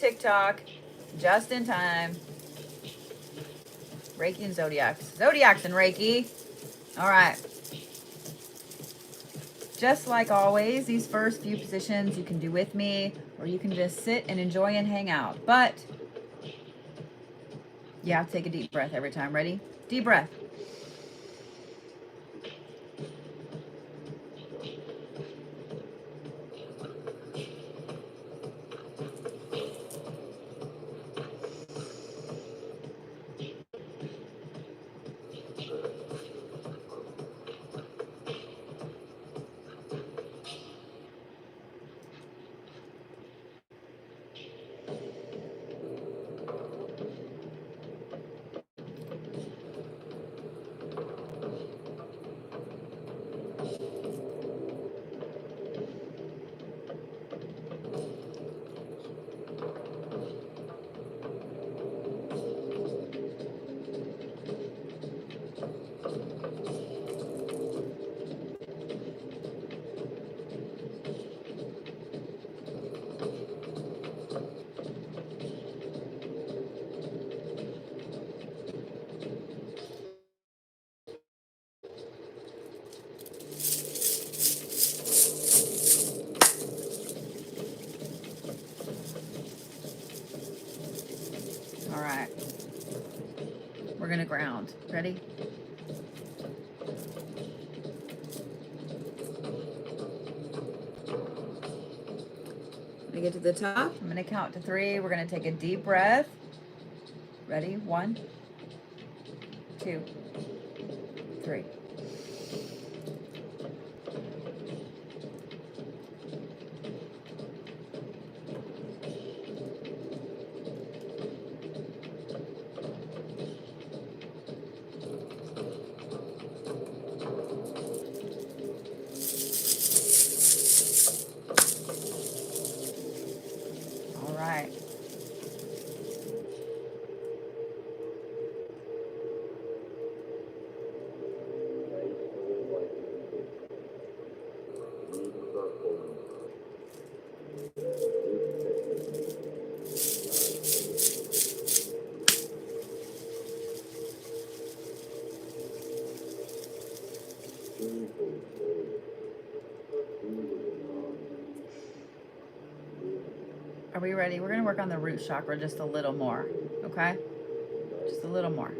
TikTok just in time. Reiki and Zodiacs. Zodiacs and Reiki. All right. Just like always, these first few positions you can do with me, or you can just sit and enjoy and hang out. But you have to take a deep breath every time. Ready? Deep breath. All right. We're going to ground. Ready? When I get to the top, I'm going to count to 3. We're going to take a deep breath. Ready? 1, 2, 3. All right. Are we ready? We're going to work on the root chakra just a little more, okay? Just a little more.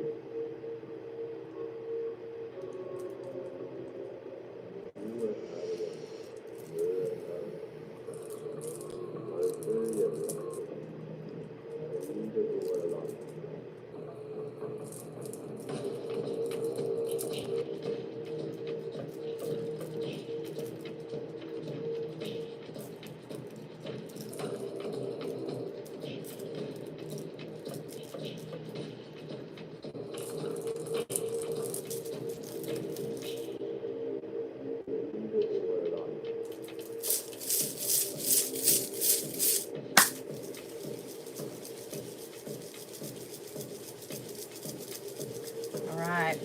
All right.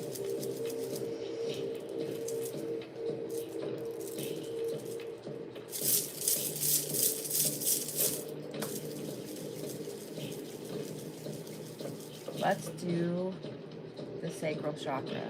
Let's do the sacral chakra.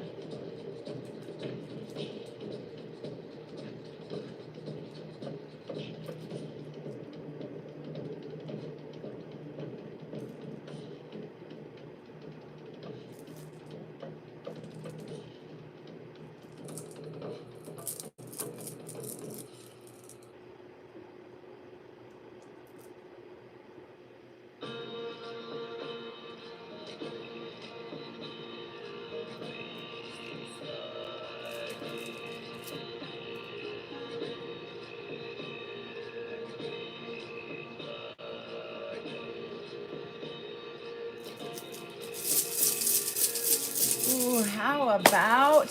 Ooh, how about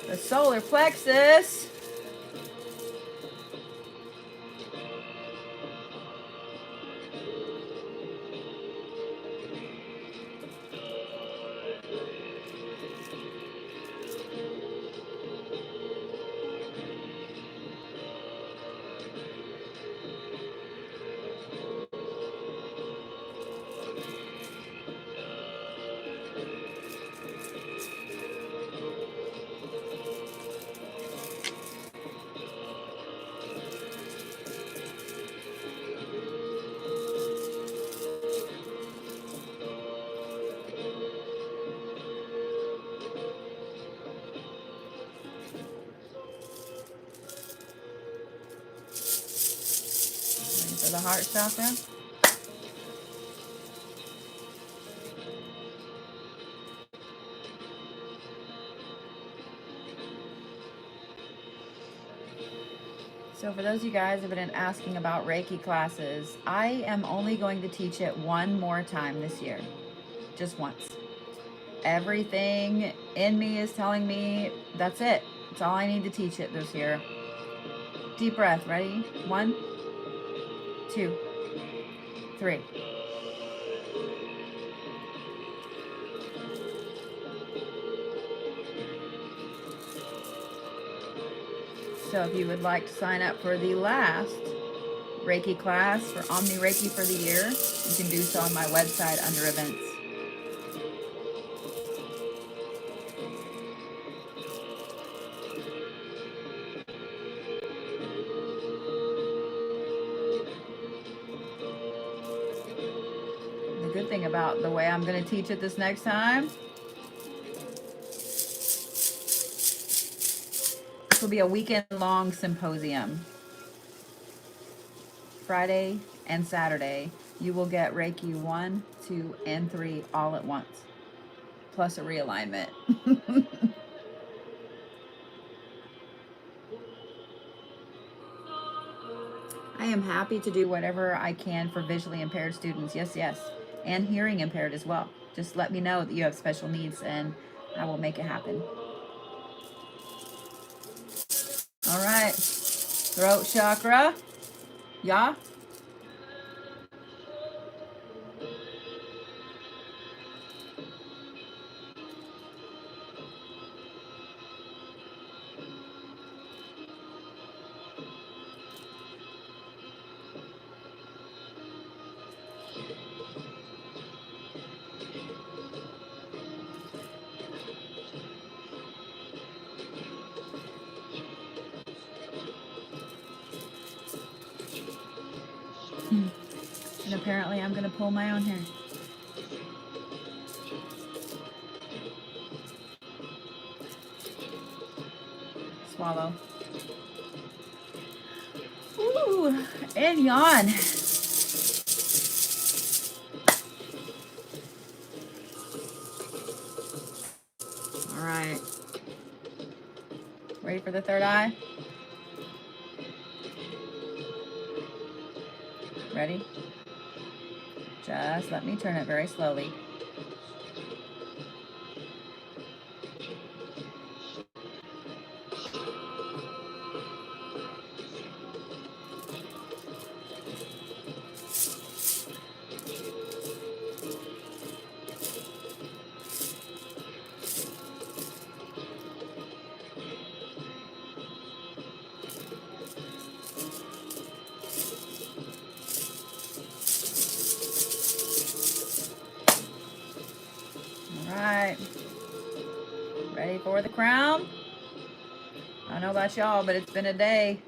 the solar plexus? heart chakra. So for those of you guys who have been asking about Reiki classes, I am only going to teach it one more time this year. Just once. Everything in me is telling me that's it. That's all I need to teach it this year. Deep breath. Ready? 1, 2, 3. So if you would like to sign up for the last Reiki class for Omni Reiki for the year, you can do so on my website under events. The good thing about the way I'm going to teach it this next time, this will be a weekend-long symposium. Friday and Saturday, you will get Reiki 1, 2, and 3 all at once, plus a realignment. I am happy to do whatever I can for visually impaired students. Yes, yes. And hearing impaired as well. Just let me know that you have special needs and I will make it happen. All right. Throat chakra. Yeah. And apparently I'm going to pull my own hair. Swallow. Ooh, and yawn. All right. Ready for the third eye? Ready? Just let me turn it very slowly. Ready for the crown? I don't know about y'all, but it's been a day.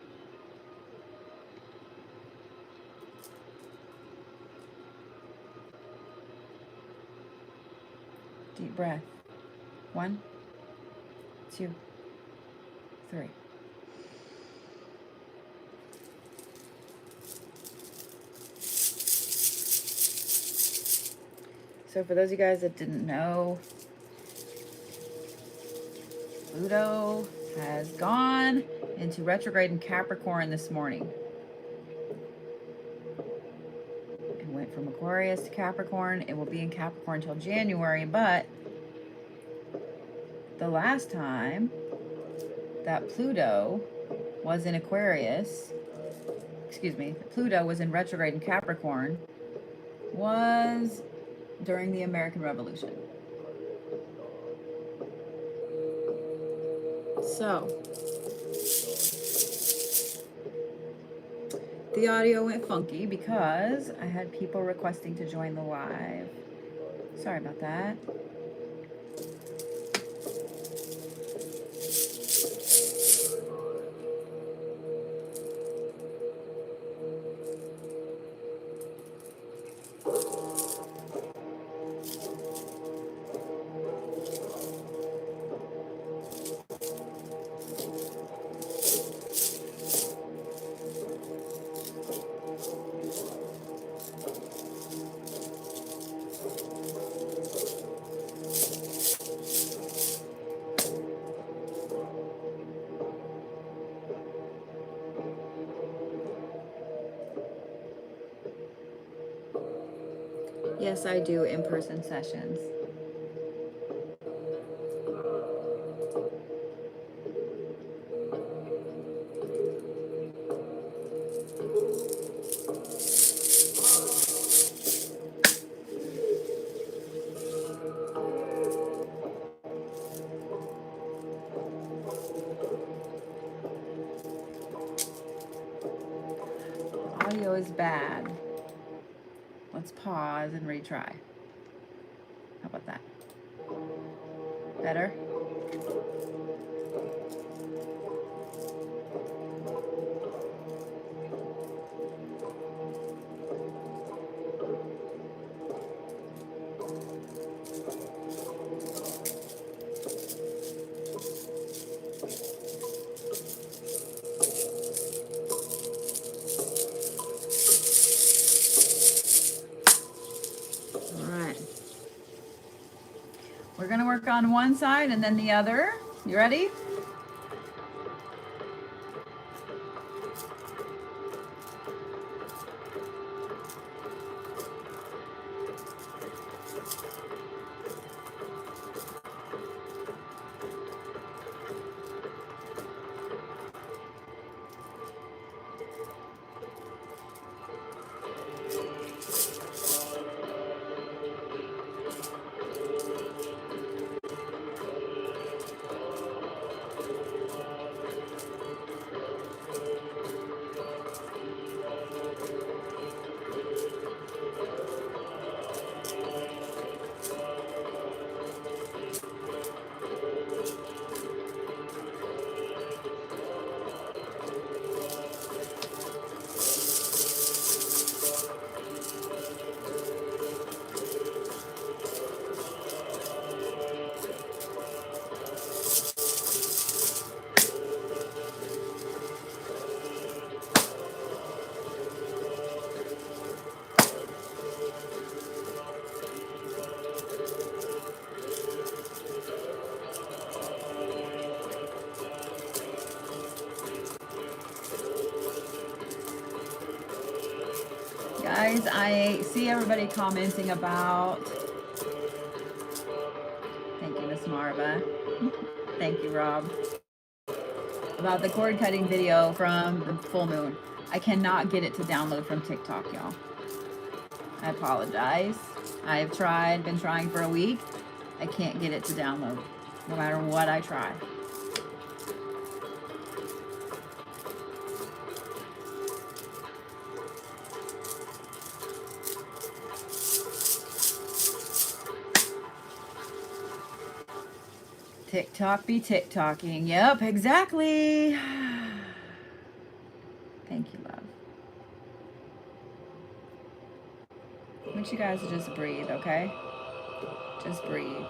Deep breath. 1, 2, 3. So for those of you guys that didn't know, Pluto has gone into retrograde in Capricorn this morning. It went from Aquarius to Capricorn. It will be in Capricorn until January, but the last time that Pluto was in Aquarius, Pluto was in retrograde in Capricorn was during the American Revolution. So, the audio went funky because I had people requesting to join the live. Sorry about that. Yes, I do in-person sessions. Audio is bad. Let's pause and retry. How about that? Better? We're going to work on one side and then the other. You ready? Guys, I see everybody commenting about, thank you, Miss Marva. Thank you, Rob. About the cord cutting video from the full moon. I cannot get it to download from TikTok, y'all. I apologize. I've tried, been trying for a week. I can't get it to download, no matter what I try. TikTok be TikToking. Yep, exactly. Thank you, love. I want you guys to just breathe, okay? Just breathe.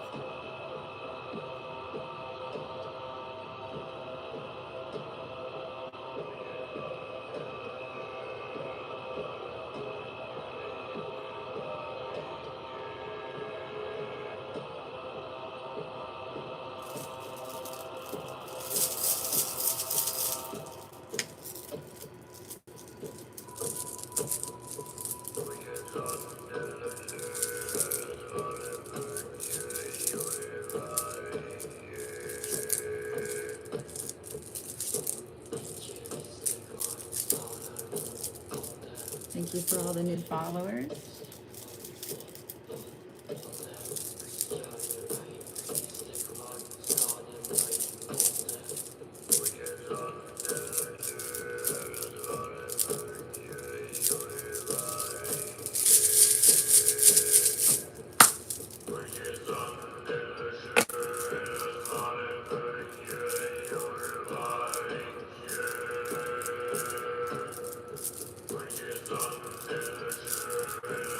Thank you for all the new followers.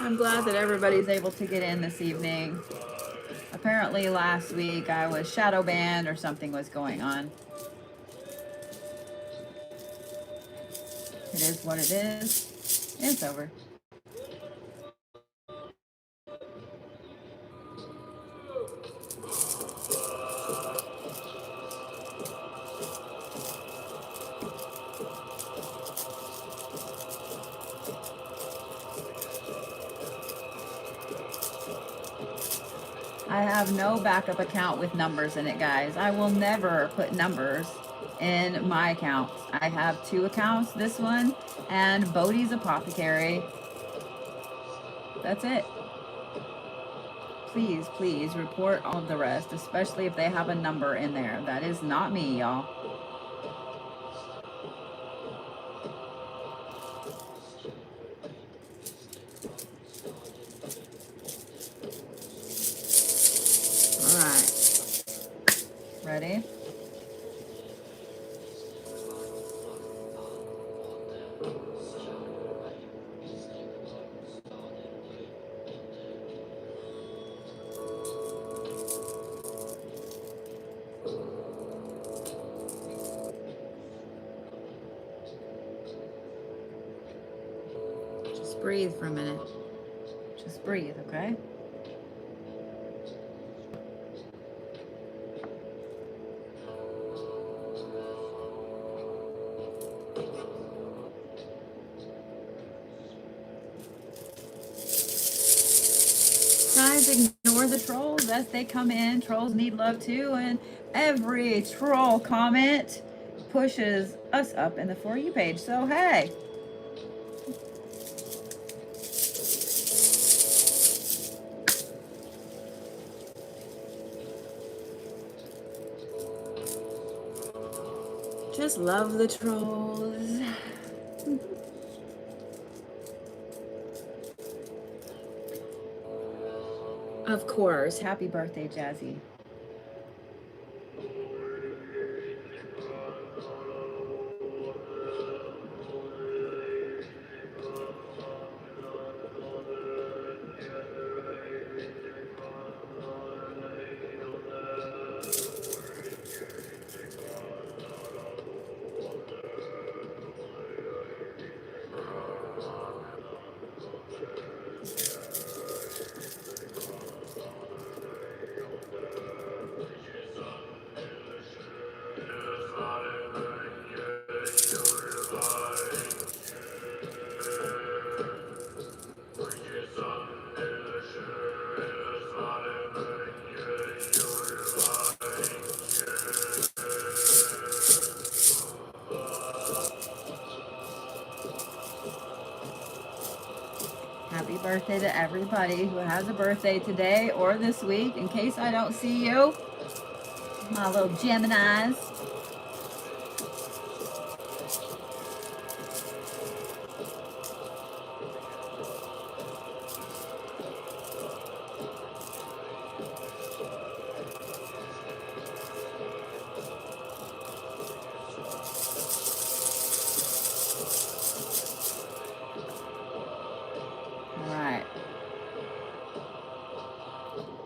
I'm glad that everybody's able to get in this evening. Apparently last week I was shadow banned or something was going on. It is what it is. It's over. I have no backup account with numbers in it, guys. I will never put numbers in my accounts. I have 2 accounts, this one and Bodhi's Apothecary. That's it. Please, please report all of the rest, especially if they have a number in there. That is not me, y'all. All right. Ready? Just breathe for a minute. Just breathe, okay? Guys, ignore the trolls as they come in. Trolls need love too, and every troll comment pushes us up in the For You page. So, hey. Just love the trolls. Of course. Happy birthday, Jazzy. Happy birthday to everybody who has a birthday today or this week. In case I don't see you, my little Geminis.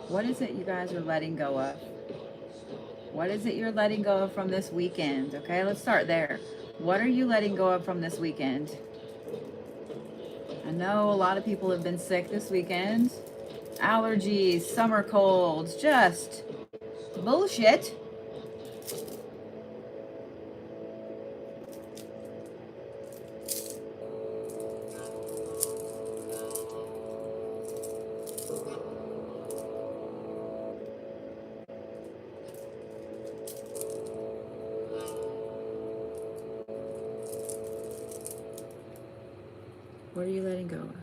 What is it you guys are letting go of? What is it you're letting go of from this weekend? Okay, let's start there. What are you letting go of from this weekend? I know a lot of people have been sick this weekend. Allergies, summer colds, just bullshit. What are you letting go of?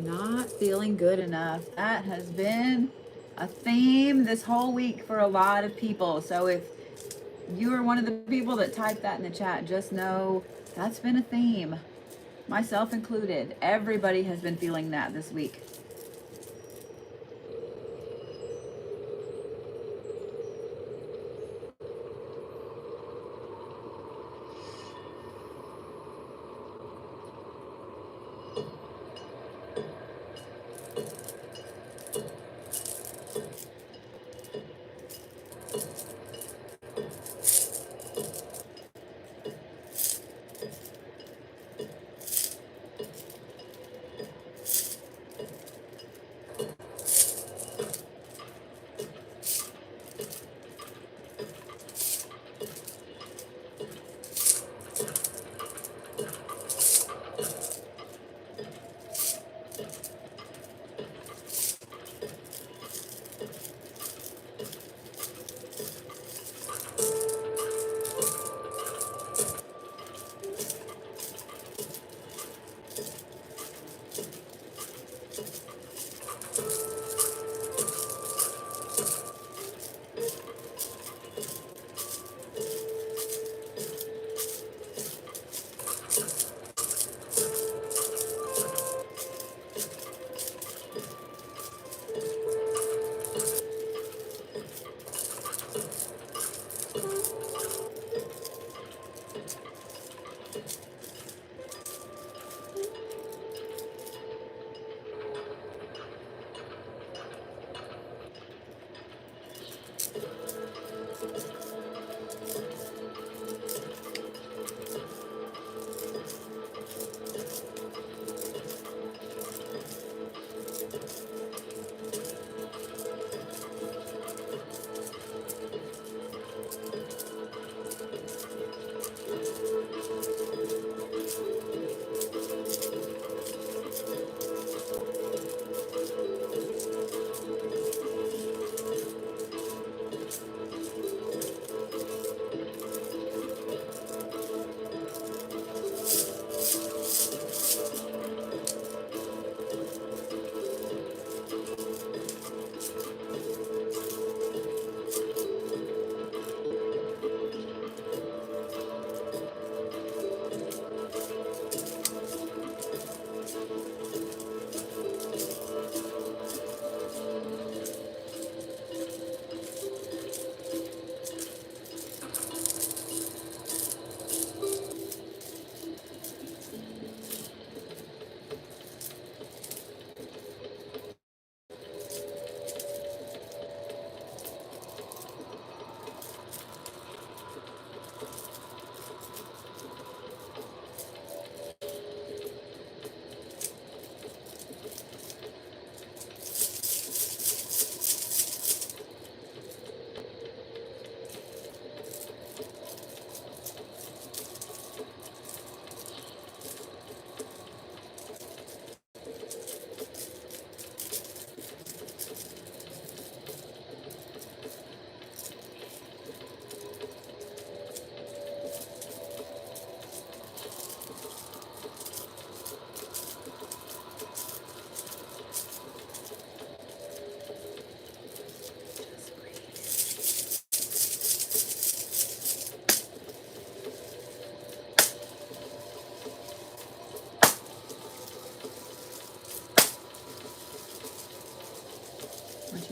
Not feeling good enough. That has been a theme this whole week for a lot of people. So if you are one of the people that typed that in the chat, just know that's been a theme. Myself included. Everybody has been feeling that this week.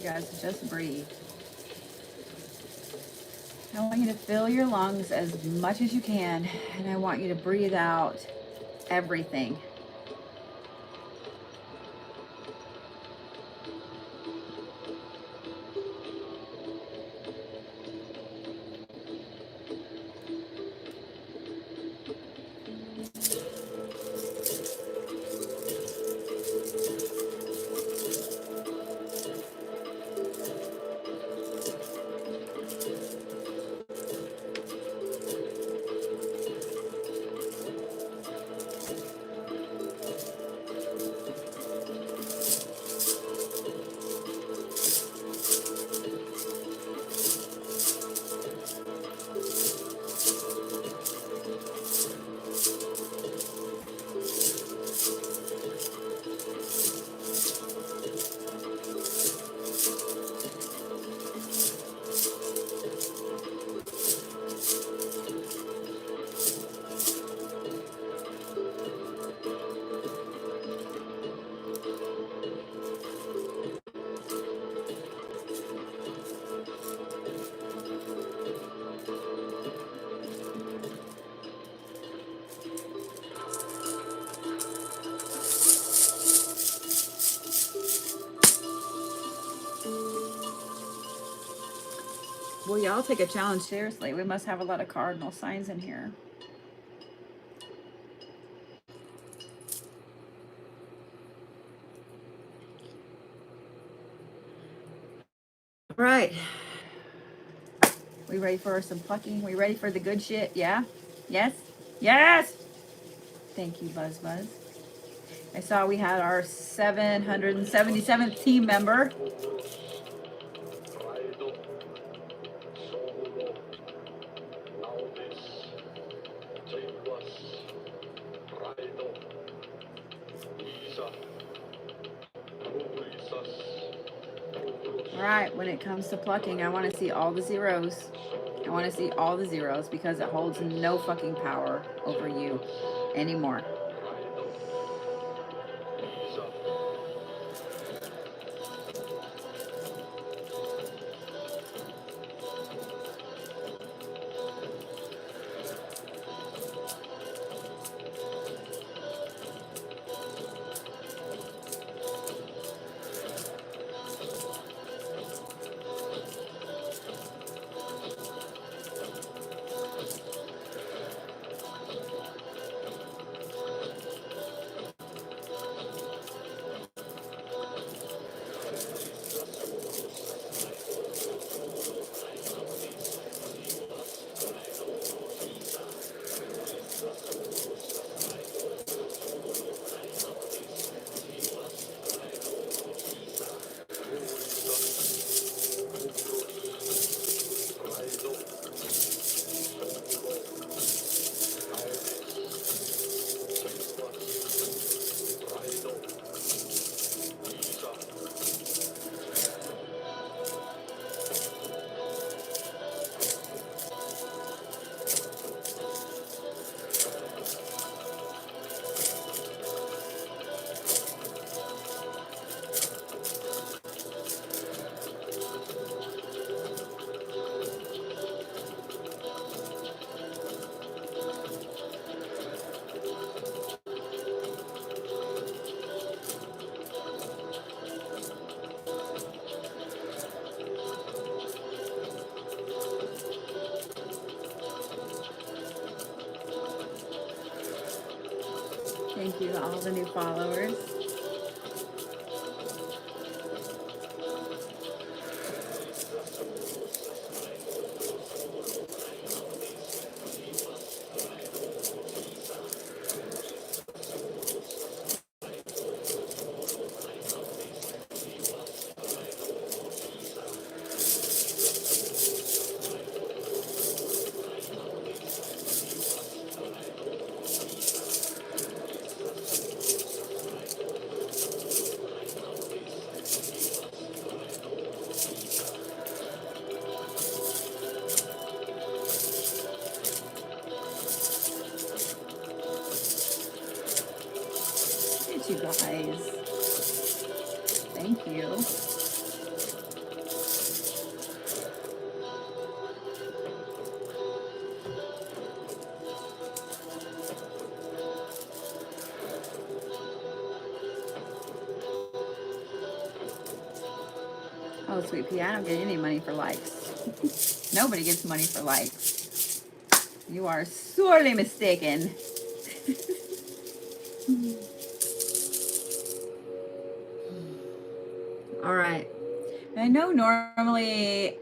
guys to just breathe. I want you to fill your lungs as much as you can, and I want you to breathe out everything. Well, y'all take a challenge seriously. We must have a lot of cardinal signs in here. All right. We ready for some plucking? We ready for the good shit? Yeah? Yes? Yes! Thank you, Buzz Buzz. I saw we had our 777th team member. All right, when it comes to plucking, I want to see all the zeros. I want to see all the zeros because it holds no fucking power over you anymore. Thank you to all the new followers. You guys. Thank you. Oh, sweet pea, I don't get any money for likes. Nobody gets money for likes. You are sorely mistaken. All right. I know normally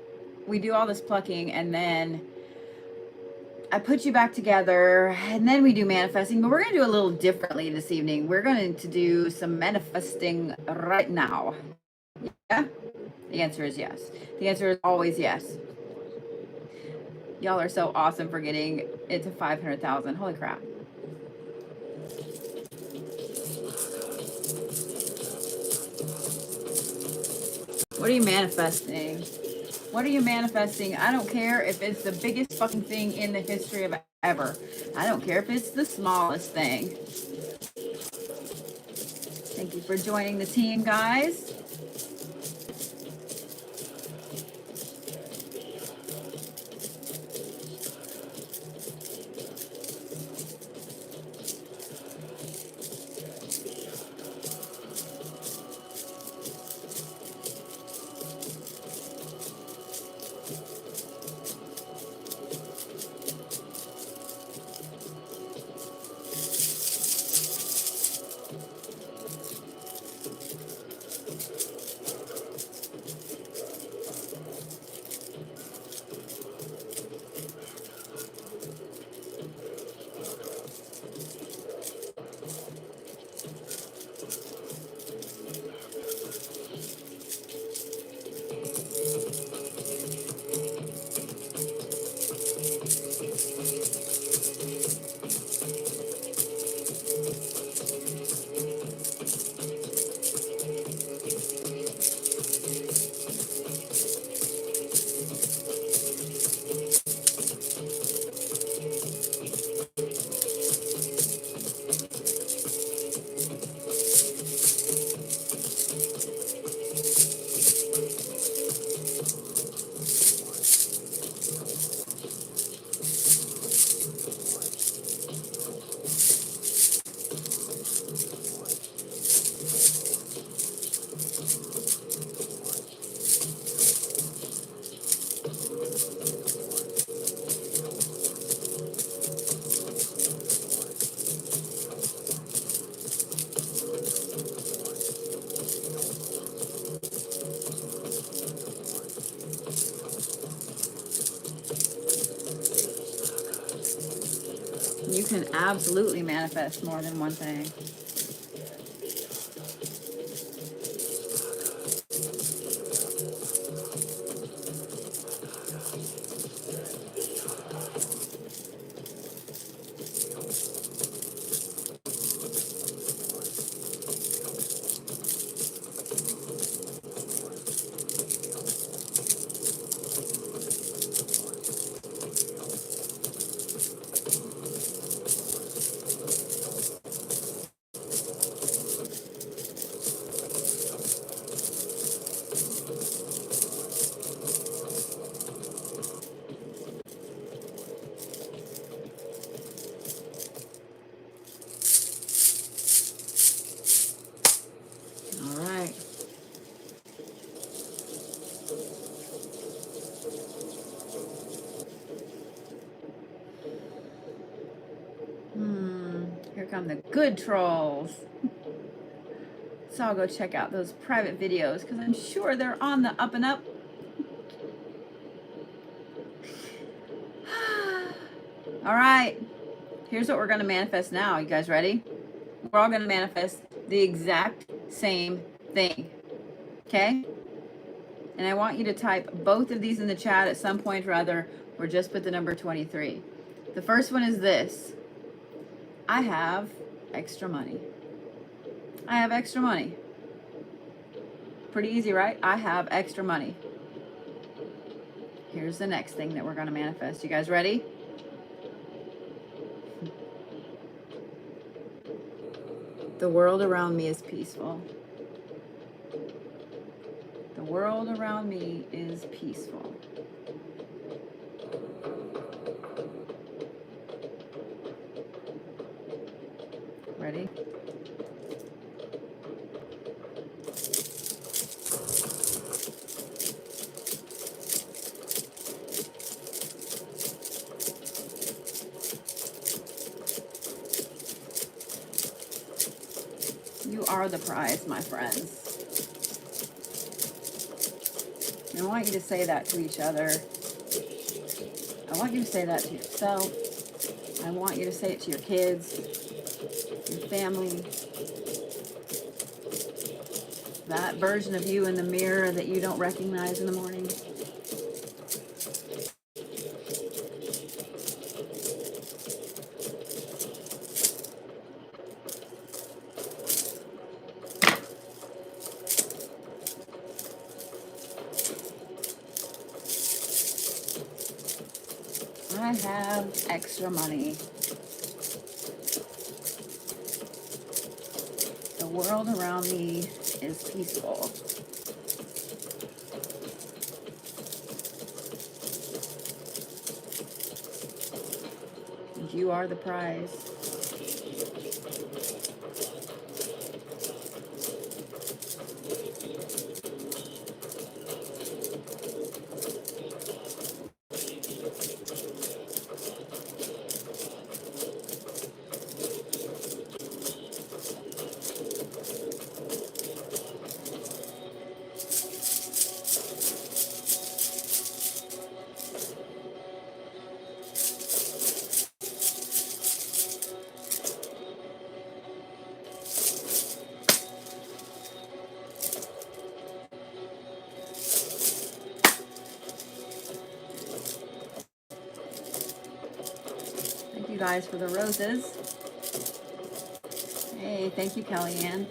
we do all this plucking and then I put you back together and then we do manifesting, but we're going to do a little differently this evening. We're going to do some manifesting right now. Yeah? The answer is yes. The answer is always yes. Y'all are so awesome for getting it to 500,000. Holy crap. What are you manifesting? What are you manifesting? I don't care if it's the biggest fucking thing in the history of ever. I don't care if it's the smallest thing. Thank you for joining the team, guys. You can absolutely manifest more than one thing. Here come the good trolls. So I'll go check out those private videos because I'm sure they're on the up and up. All right. Here's what we're going to manifest now. You guys ready? We're all going to manifest the exact same thing. Okay? And I want you to type both of these in the chat at some point or other, or just put the number 23. The first one is this. I have extra money. I have extra money. Pretty easy, right? I have extra money. Here's the next thing that we're going to manifest. You guys ready? The world around me is peaceful. The world around me is peaceful. Ready? You are the prize, my friends. And I want you to say that to each other. I want you to say that to yourself. I want you to say it to your kids, your family. That version of you in the mirror that you don't recognize in the morning. I have extra money. The world around me is peaceful. And you are the prize. Thank you guys for the roses. Hey, thank you, Kellyanne.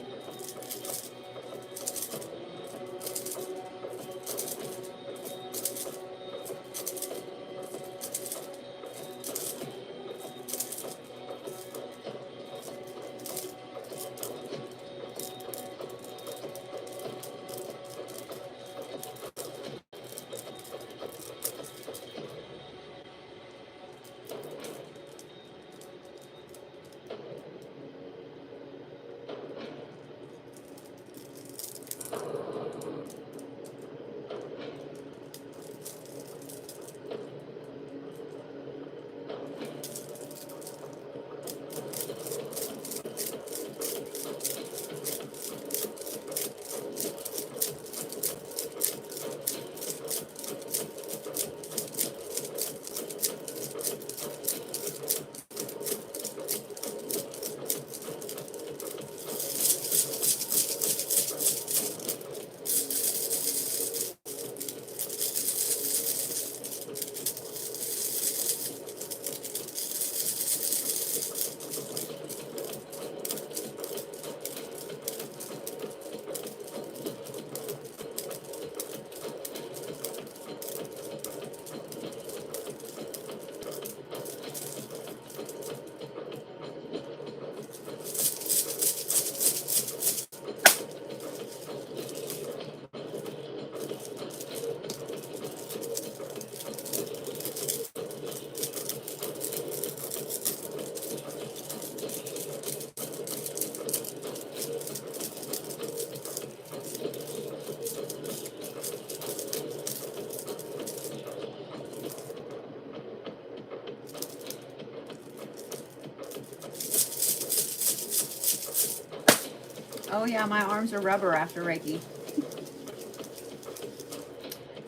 Oh yeah, my arms are rubber after Reiki.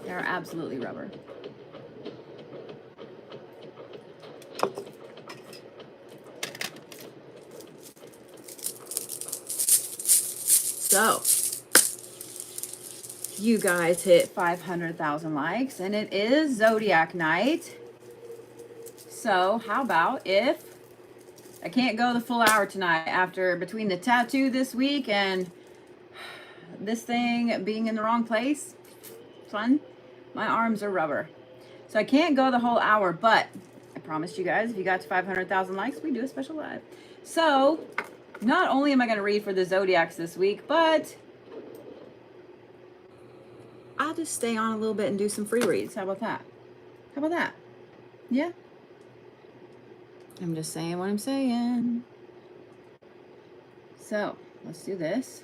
They're absolutely rubber. So, you guys hit 500,000 likes, and it is Zodiac night. So, how about if I can't go the full hour tonight after between the tattoo this week and this thing being in the wrong place? Fun. My arms are rubber. So I can't go the whole hour, but I promised you guys if you got to 500,000 likes, we do a special live. So not only am I going to read for the Zodiacs this week, but I'll just stay on a little bit and do some free reads. How about that? How about that? Yeah. I'm just saying what I'm saying. So let's do this.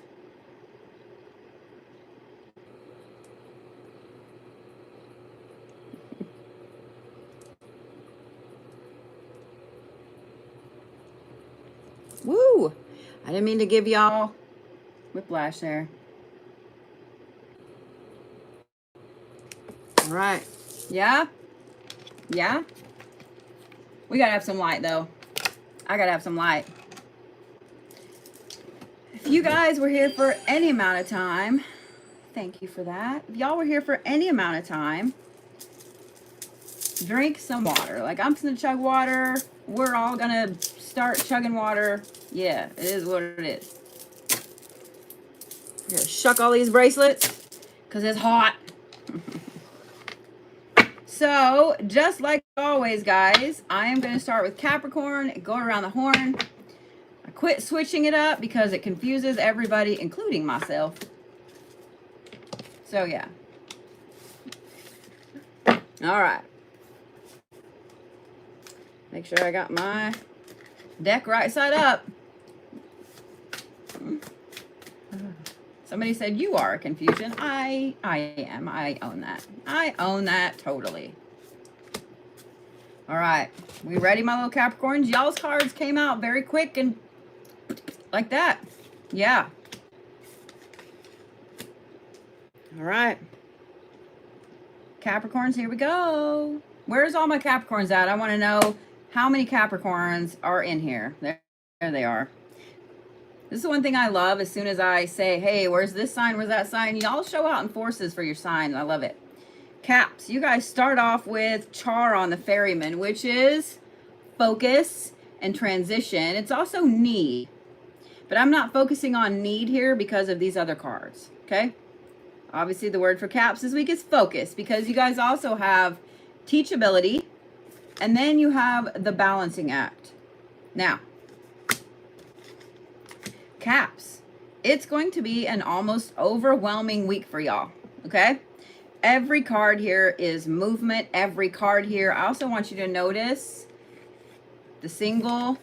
Woo! I didn't mean to give y'all whiplash there. All right. Yeah? Yeah? We gotta have some light, though. I gotta have some light. If you guys were here for any amount of time, thank you for that. If y'all were here for any amount of time, drink some water. Like, I'm gonna chug water. We're all gonna start chugging water. Yeah, it is what it is. I'm gonna shuck all these bracelets because it's hot. So, just like always, guys, I am going to start with Capricorn, go around the horn. I quit switching it up because it confuses everybody, including myself. So, yeah. All right. Make sure I got my deck right side up. Somebody said you are a confusion. I am. I own that. I own that totally. All right. We ready, my little Capricorns? Y'all's cards came out very quick and like that. Yeah. All right. Capricorns, here we go. Where's all my Capricorns at? I want to know how many Capricorns are in here. There they are. This is the one thing I love. As soon as I say, hey, where's this sign? Where's that sign? Y'all show out in forces for your sign. I love it. Caps, you guys start off with Char on the Ferryman, which is focus and transition. It's also need. But I'm not focusing on need here because of these other cards. Okay? Obviously, the word for Caps this week is focus, because you guys also have teachability, and then you have the balancing act. Now, Caps, it's going to be an almost overwhelming week for y'all, okay? Every card here is movement. Every card here. I also want you to notice the single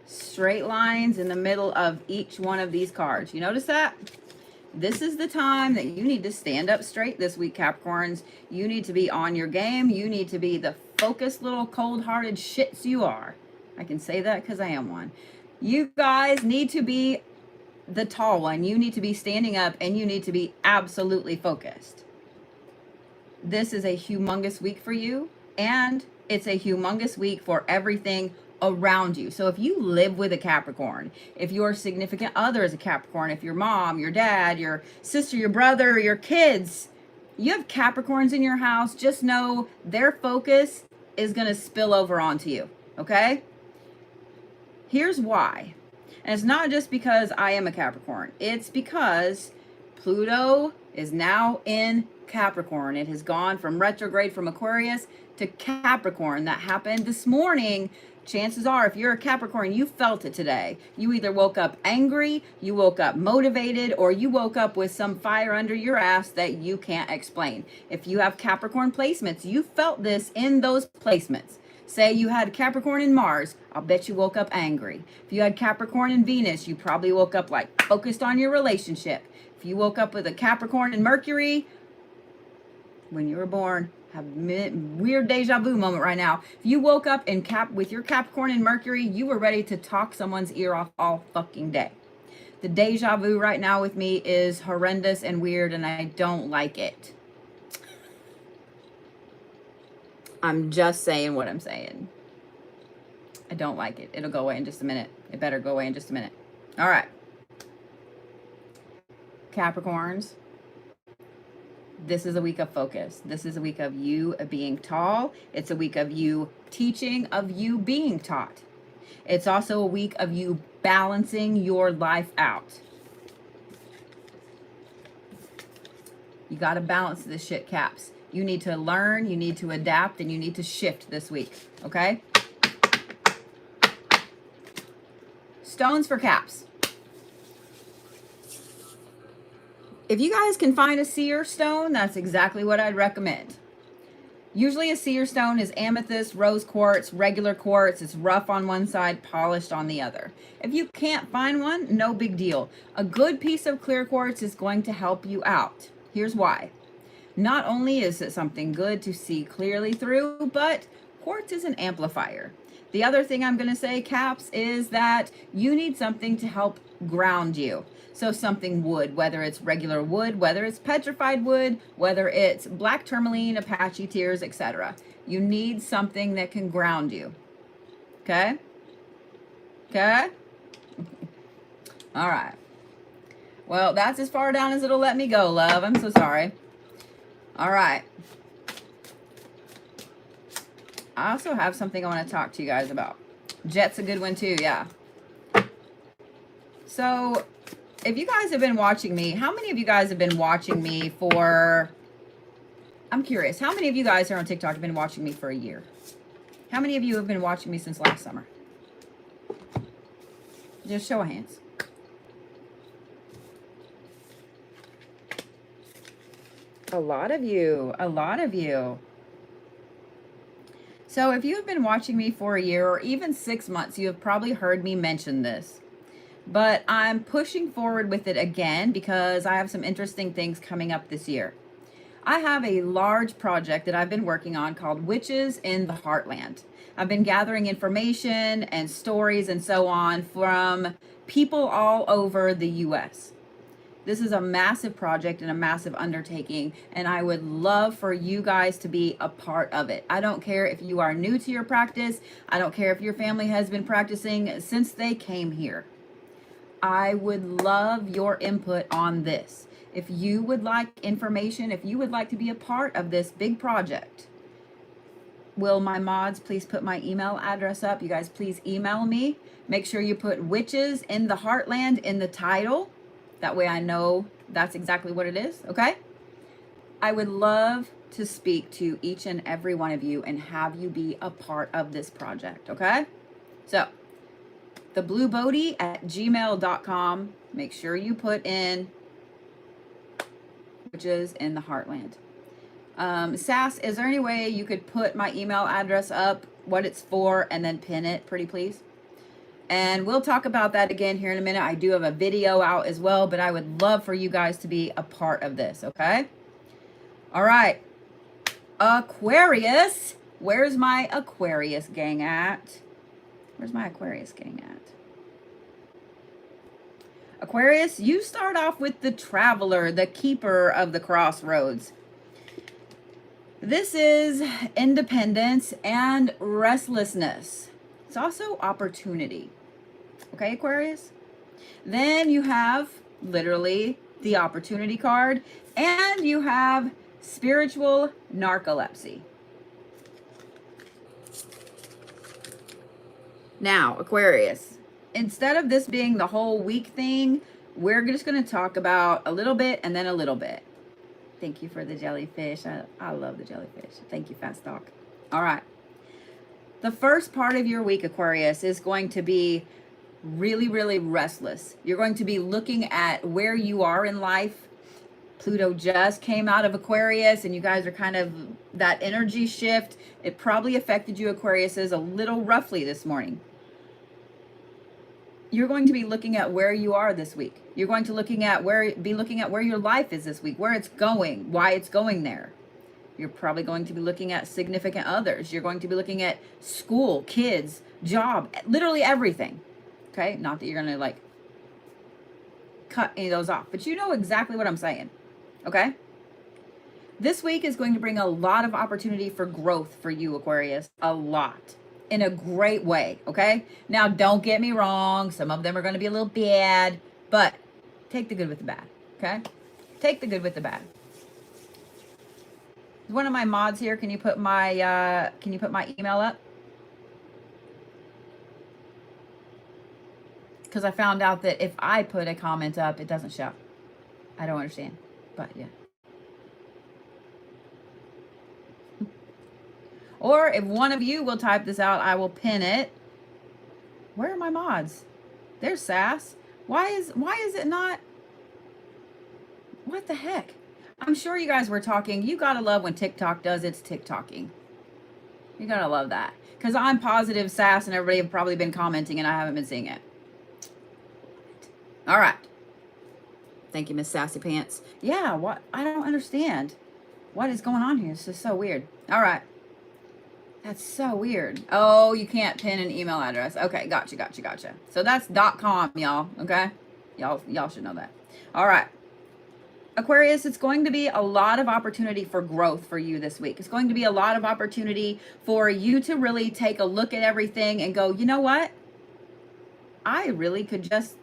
straight lines in the middle of each one of these cards. You notice that? This is the time that you need to stand up straight this week, Capricorns. You need to be on your game. You need to be the focused little cold-hearted shits you are. I can say that because I am one. You guys need to be the tall one. You need to be standing up, and you need to be absolutely focused. This is a humongous week for you, and it's a humongous week for everything around you. So if you live with a Capricorn, if your significant other is a Capricorn, if your mom, your dad, your sister, your brother, your kids, you have Capricorns in your house, just know their focus is going to spill over onto you, okay? Here's why. And it's not just because I am a Capricorn. It's because Pluto is now in Capricorn. It has gone from retrograde from Aquarius to Capricorn. That happened this morning. Chances are, if you're a Capricorn, you felt it today. You either woke up angry, you woke up motivated, or you woke up with some fire under your ass that you can't explain. If you have Capricorn placements, you felt this in those placements. Say you had Capricorn and Mars, I'll bet you woke up angry. If you had Capricorn and Venus, you probably woke up like focused on your relationship. If you woke up with a Capricorn and Mercury, when you were born, have weird deja vu moment right now. If you woke up in with your Capricorn and Mercury, you were ready to talk someone's ear off all fucking day. The deja vu right now with me is horrendous and weird, and I don't like it. I'm just saying what I'm saying. I don't like it. It'll go away in just a minute. It better go away in just a minute. All right. Capricorns. This is a week of focus. This is a week of you being tall. It's a week of you teaching, of you being taught. It's also a week of you balancing your life out. You got to balance this shit, Caps. You need to learn, you need to adapt, and you need to shift this week, okay? Stones for Caps. If you guys can find a SEER stone, that's exactly what I'd recommend. Usually a SEER stone is amethyst, rose quartz, regular quartz. It's rough on one side, polished on the other. If you can't find one, no big deal. A good piece of clear quartz is going to help you out. Here's why. Not only is it something good to see clearly through, but quartz is an amplifier. The other thing I'm going to say, Caps, is that you need something to help ground you. So something wood, whether it's regular wood, whether it's petrified wood, whether it's black tourmaline, Apache tears, etc. You need something that can ground you. Okay? Okay? All right. Well, that's as far down as it'll let me go, love. I'm so sorry. All right. I also have something I want to talk to you guys about. Jet's a good one too, yeah. So, if you guys have been watching me, how many of you guys have been watching me for, I'm curious, how many of you guys here on TikTok have been watching me for a year? How many of you have been watching me since last summer? Just show of hands. A lot of you, a lot of you. So if you have been watching me for a year or even 6 months, you have probably heard me mention this. But I'm pushing forward with it again because I have some interesting things coming up this year. I have a large project that I've been working on called Witches in the Heartland. I've been gathering information and stories and so on from people all over the US. This is a massive project and a massive undertaking, and I would love for you guys to be a part of it. I don't care if you are new to your practice. I don't care if your family has been practicing since they came here. I would love your input on this. If you would like information, if you would like to be a part of this big project, will my mods please put my email address up? You guys please email me. Make sure you put Witches in the Heartland in the title. That way I know that's exactly what it is, okay? I would love to speak to each and every one of you and have you be a part of this project, okay? So, thebluebodie@gmail.com. Make sure you put in Witches in the Heartland. Sass, is there any way you could put my email address up, what it's for, and then pin it, pretty please? And we'll talk about that again here in a minute. I do have a video out as well, but I would love for you guys to be a part of this, okay? All right. Aquarius. Where's my Aquarius gang at? Where's my Aquarius gang at? Aquarius, you start off with the Traveler, the Keeper of the Crossroads. This is independence and restlessness. It's also opportunity. Okay, Aquarius? Then you have literally the opportunity card, and you have spiritual narcolepsy. Now, Aquarius, instead of this being the whole week thing, we're just going to talk about a little bit and then a little bit. Thank you for the jellyfish. I love the jellyfish. Thank you, Fast Talk. All right. The first part of your week, Aquarius, is going to be really, really restless. You're going to be looking at where you are in life. Pluto just came out of Aquarius, and you guys are kind of that energy shift. It probably affected you, Aquariuses, a little roughly this morning. You're going to be looking at where you are this week. You're going to be looking at where your life is this week, where it's going, why it's going there. You're probably going to be looking at significant others. You're going to be looking at school, kids, job, literally everything. Okay? Not that you're going to like cut any of those off, but you know exactly what I'm saying. Okay? This week is going to bring a lot of opportunity for growth for you, Aquarius. A lot. In a great way. Okay? Now, don't get me wrong. Some of them are going to be a little bad, but take the good with the bad. Okay? Take the good with the bad. One of my mods here, can you put my email up? Because I found out that if I put a comment up, it doesn't show. I don't understand, but yeah. Or if one of you will type this out, I will pin it. Where are my mods? There's Sass. Why is it not? What the heck? I'm sure you guys were talking. You gotta love when TikTok does its TikToking. You gotta love that. Because I'm positive Sass and everybody have probably been commenting and I haven't been seeing it. All right. Thank you, Miss Sassy Pants. Yeah, what? I don't understand. What is going on here? This is so weird. All right. That's so weird. Oh, you can't pin an email address. Okay, gotcha. So that's .com, y'all. Okay, y'all should know that. All right, Aquarius, it's going to be a lot of opportunity for growth for you this week. It's going to be a lot of opportunity for you to really take a look at everything and go, you know what? I really could just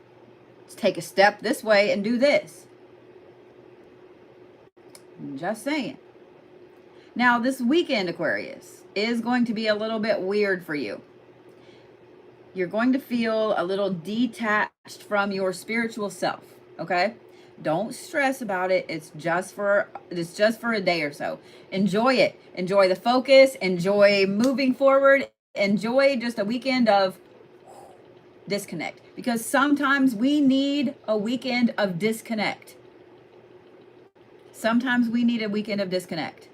take a step this way and do this. I'm just saying. Now, this weekend, Aquarius, is going to be a little bit weird for you. You're going to feel a little detached from your spiritual self, okay? Don't stress about it. It's just for a day or so. Enjoy it. Enjoy the focus. Enjoy moving forward. Enjoy just a weekend of disconnect, because sometimes we need a weekend of disconnect. Sometimes we need a weekend of disconnect.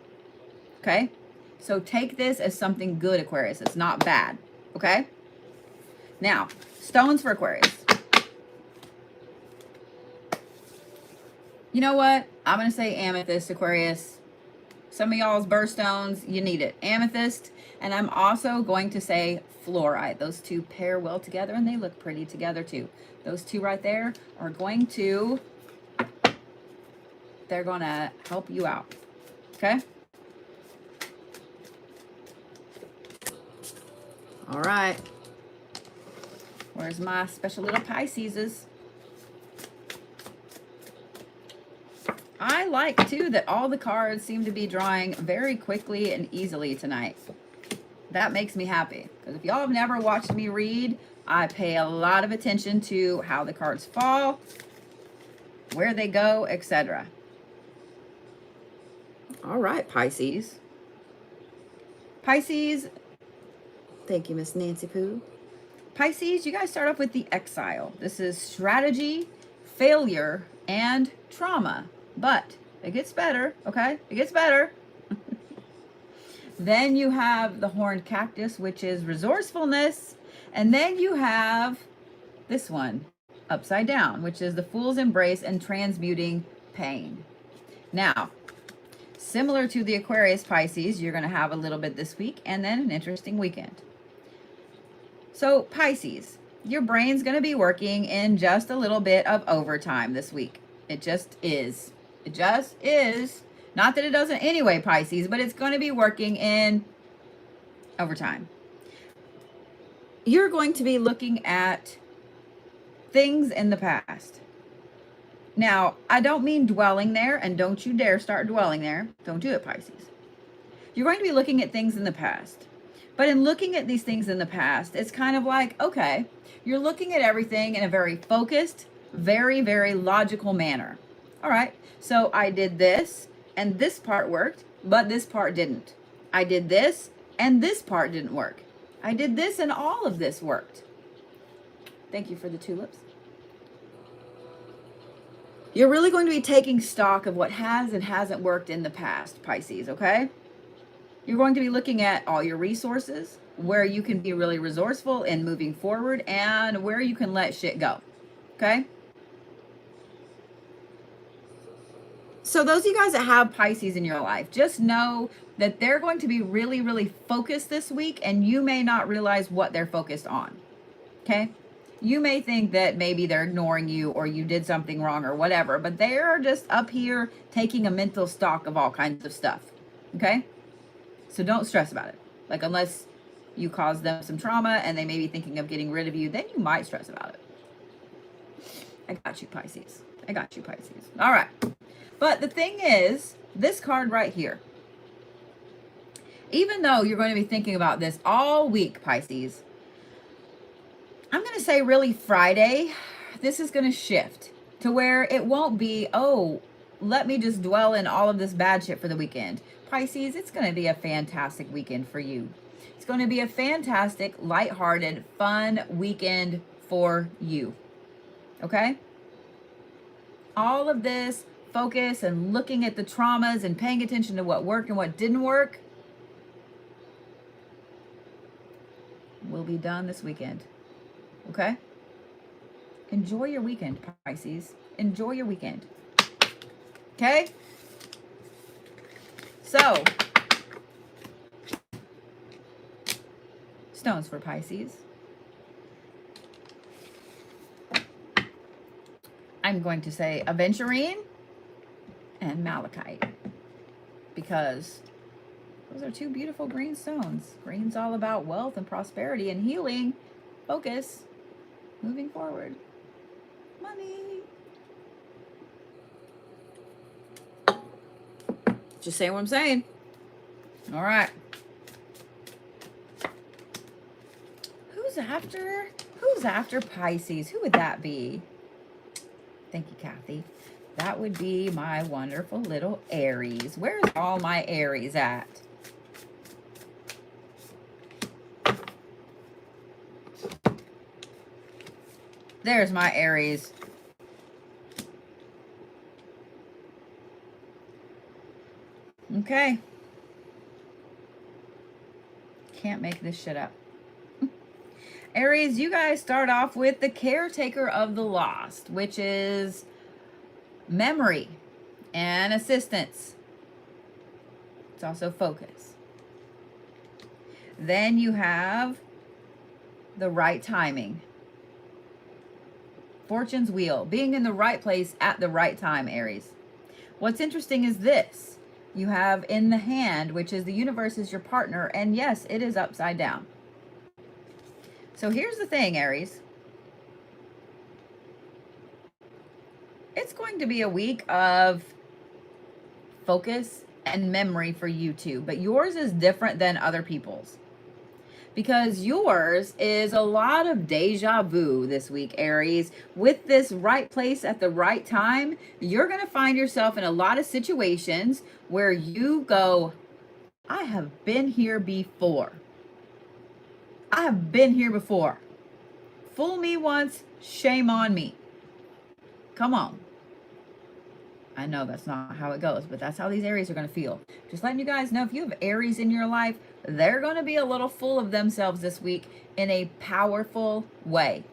Okay? So take this as something good, Aquarius. It's not bad. Okay? Now, stones for Aquarius. You know what? I'm going to say amethyst, Aquarius. Some of y'all's birthstones, you need it. Amethyst. And I'm also going to say fluorite. Those two pair well together, and they look pretty together too. Those two right there are going to, they're going to help you out. Okay? All right. Where's my special little Pisceses? I like, too, that all the cards seem to be drawing very quickly and easily tonight. That makes me happy. Because if y'all have never watched me read, I pay a lot of attention to how the cards fall, where they go, etc. All right, Pisces. Pisces, thank you, Miss Nancy Pooh. Pisces, you guys start off with the Exile. This is strategy, failure, and trauma. But it gets better, okay? It gets better. Then you have the Horned Cactus, which is resourcefulness. And then you have this one, Upside Down, which is the Fool's Embrace and transmuting pain. Now, similar to the Aquarius, Pisces, you're going to have a little bit this week and then an interesting weekend. So Pisces, your brain's going to be working in just a little bit of overtime this week. It just is. It just is. Not that it doesn't anyway, Pisces, but it's going to be working in overtime. You're going to be looking at things in the past. Now, I don't mean dwelling there, and don't you dare start dwelling there. Don't do it, Pisces. You're going to be looking at things in the past. But in looking at these things in the past, it's kind of like, okay, you're looking at everything in a very focused, very, very logical manner. All right, so I did this, and this part worked, but this part didn't. I did this, and this part didn't work. I did this, and all of this worked. Thank you for the tulips. You're really going to be taking stock of what has and hasn't worked in the past, Pisces, okay? You're going to be looking at all your resources, where you can be really resourceful in moving forward, and where you can let shit go, okay? So those of you guys that have Pisces in your life, just know that they're going to be really, really focused this week, and you may not realize what they're focused on, okay? You may think that maybe they're ignoring you or you did something wrong or whatever, but they are just up here taking a mental stock of all kinds of stuff, okay? So don't stress about it. Like, unless you cause them some trauma and they may be thinking of getting rid of you, then you might stress about it. I got you, Pisces. I got you, Pisces. All right. But the thing is, this card right here, even though you're going to be thinking about this all week, Pisces, I'm going to say really Friday, this is going to shift to where it won't be, oh, let me just dwell in all of this bad shit for the weekend. Pisces, it's going to be a fantastic weekend for you. It's going to be a fantastic, lighthearted, fun weekend for you. Okay? All of this focus and looking at the traumas and paying attention to what worked and what didn't work will be done this weekend. Okay? Enjoy your weekend, Pisces. Enjoy your weekend. Okay? So, Stones for Pisces. I'm going to say aventurine and malachite, because those are two beautiful green stones. Green's all about wealth and prosperity and healing. Focus. Moving forward. Money. Just saying what I'm saying. All right. Who's after Pisces? Who would that be? Thank you, Kathy. That would be my wonderful little Aries. Where's all my Aries at? There's my Aries. Okay. Can't make this shit up. Aries, you guys start off with the caretaker of the lost, which is memory and assistance. It's also focus. Then you have the right timing. Fortune's wheel, being in the right place at the right time, Aries. What's interesting is this. You have in the hand, which is the universe is your partner, and yes, it is upside down. So here's the thing, Aries. It's going to be a week of focus and memory for you two, but yours is different than other people's, because yours is a lot of deja vu this week, Aries. With this right place at the right time, you're going to find yourself in a lot of situations where you go, I have been here before. I have been here before. Fool me once, shame on me. Come on. I know that's not how it goes, but that's how these Aries are going to feel. Just letting you guys know, if you have Aries in your life, they're going to be a little full of themselves this week in a powerful way.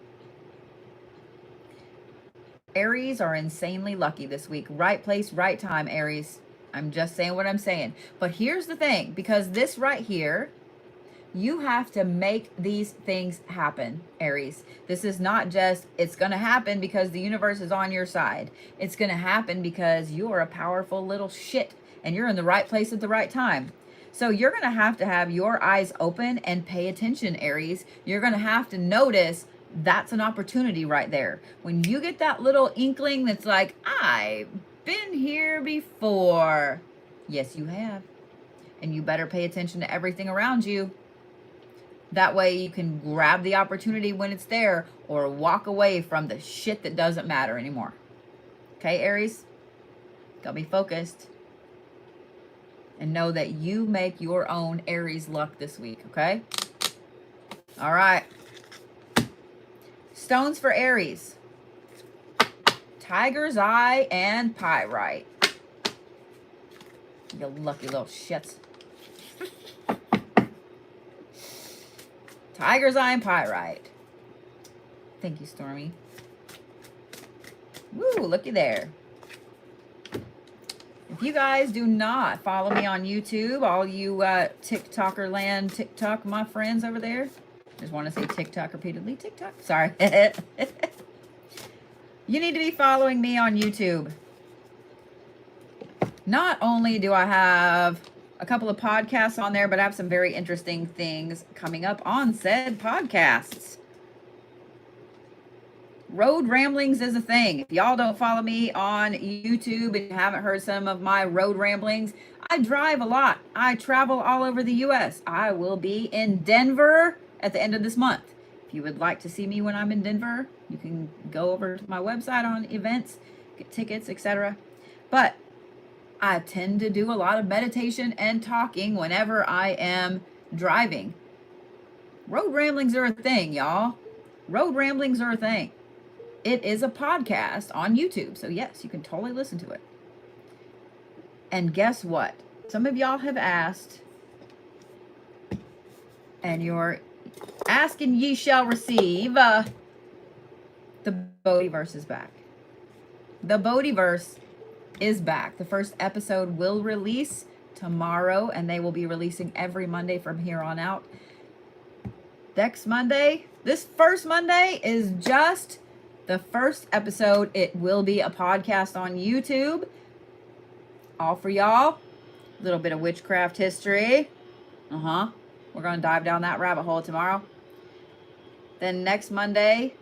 Aries are insanely lucky this week. Right place, right time, Aries. I'm just saying what I'm saying. But here's the thing, because this right here, you have to make these things happen, Aries. This is not just, it's going to happen because the universe is on your side. It's going to happen because you're a powerful little shit and you're in the right place at the right time. So you're going to have your eyes open and pay attention, Aries. You're going to have to notice that's an opportunity right there. When you get that little inkling that's like, I've been here before. Yes, you have. And you better pay attention to everything around you. That way you can grab the opportunity when it's there, or walk away from the shit that doesn't matter anymore. Okay, Aries? Gotta be focused. And know that you make your own Aries luck this week, okay? All right. Stones for Aries. Tiger's Eye and Pyrite. You lucky little shits. Tiger's Eye and Pyrite. Thank you, Stormy. Woo, looky there. If you guys do not follow me on YouTube, all you TikToker land, TikTok, my friends over there. Just want to say TikTok repeatedly. TikTok. Sorry. You need to be following me on YouTube. Not only do I have a couple of podcasts on there, but I have some very interesting things coming up on said podcasts. Road ramblings is a thing. If y'all don't follow me on YouTube and you haven't heard some of my road ramblings, I drive a lot. I travel all over the U.S. I will be in Denver at the end of this month. If you would like to see me when I'm in Denver, you can go over to my website on events, get tickets, etc. But I tend to do a lot of meditation and talking whenever I am driving. Road ramblings are a thing, y'all. Road ramblings are a thing. It is a podcast on YouTube, so yes, you can totally listen to it. And guess what? Some of y'all have asked, and you're asking, ye shall receive. The Bodhiverse is back. The Bodhiverse is back. The first episode will release tomorrow, and they will be releasing every Monday from here on out. Next Monday, this first Monday is just the first episode. It will be a podcast on YouTube. All for y'all. A little bit of witchcraft history. We're going to dive down that rabbit hole tomorrow. Then next Monday,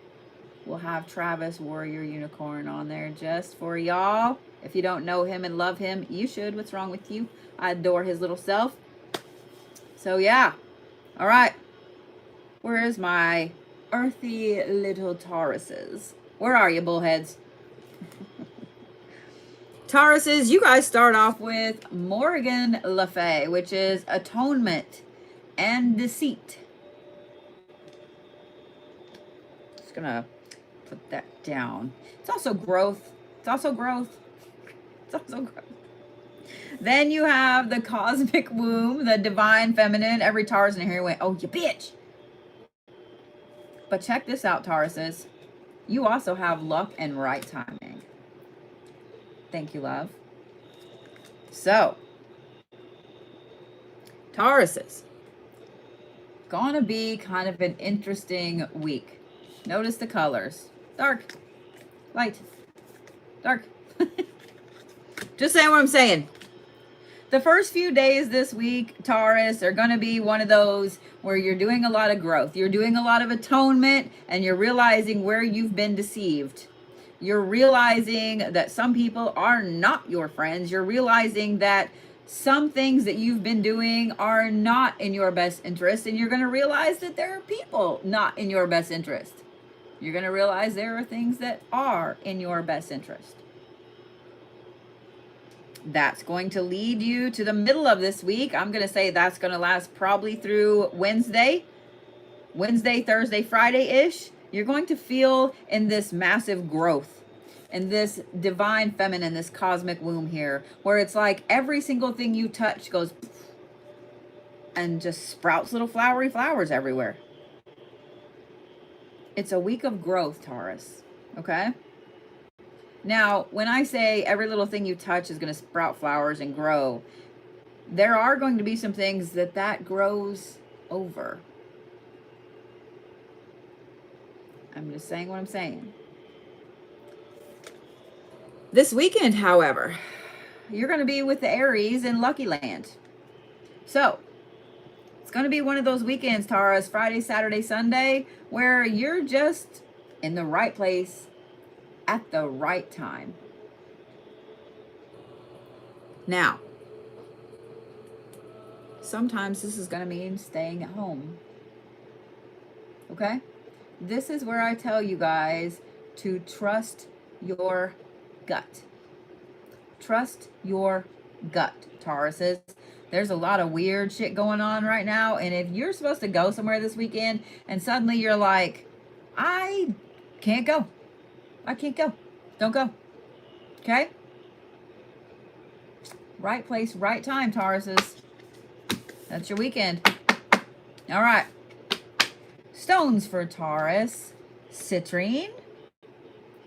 we'll have Travis Warrior Unicorn on there just for y'all. If you don't know him and love him, you should. What's wrong with you? I adore his little self. So yeah. All right. Where is my earthy little Tauruses? Where are you, bullheads? Tauruses, you guys start off with Morgan Le Fay, which is atonement and deceit. Just gonna put that down. It's also growth. It's also growth. It's also growth. Then you have the cosmic womb, the divine feminine. Every Taurus in here went, oh, you bitch. But check this out, Tauruses. You also have luck and right timing. Thank you, love. So, Tauruses. Gonna be kind of an interesting week. Notice the colors. Dark, light, dark. Just saying what I'm saying. The first few days this week, Taurus, are going to be one of those where you're doing a lot of growth. You're doing a lot of atonement, and you're realizing where you've been deceived. You're realizing that some people are not your friends. You're realizing that some things that you've been doing are not in your best interest, and you're going to realize that there are people not in your best interest. You're going to realize there are things that are in your best interest. That's going to lead you to the middle of this week. I'm going to say that's going to last probably through Wednesday, Thursday, Friday-ish. You're going to feel in this massive growth, in this divine feminine, this cosmic womb here, where it's like every single thing you touch goes and just sprouts little flowery flowers everywhere. It's a week of growth, Taurus, okay? Now, when I say every little thing you touch is going to sprout flowers and grow, there are going to be some things that grows over. I'm just saying what I'm saying. This weekend, however, you're going to be with the Aries in Lucky Land. So, it's going to be one of those weekends, Taurus, Friday, Saturday, Sunday, where you're just in the right place at the right time. Now, sometimes this is going to mean staying at home. Okay? This is where I tell you guys to trust your gut. Trust your gut, Tauruses. There's a lot of weird shit going on right now, and if you're supposed to go somewhere this weekend and suddenly you're like, I can't go. I can't go. Don't go. Okay? Right place, right time, Tauruses. That's your weekend. All right. Stones for Taurus. Citrine.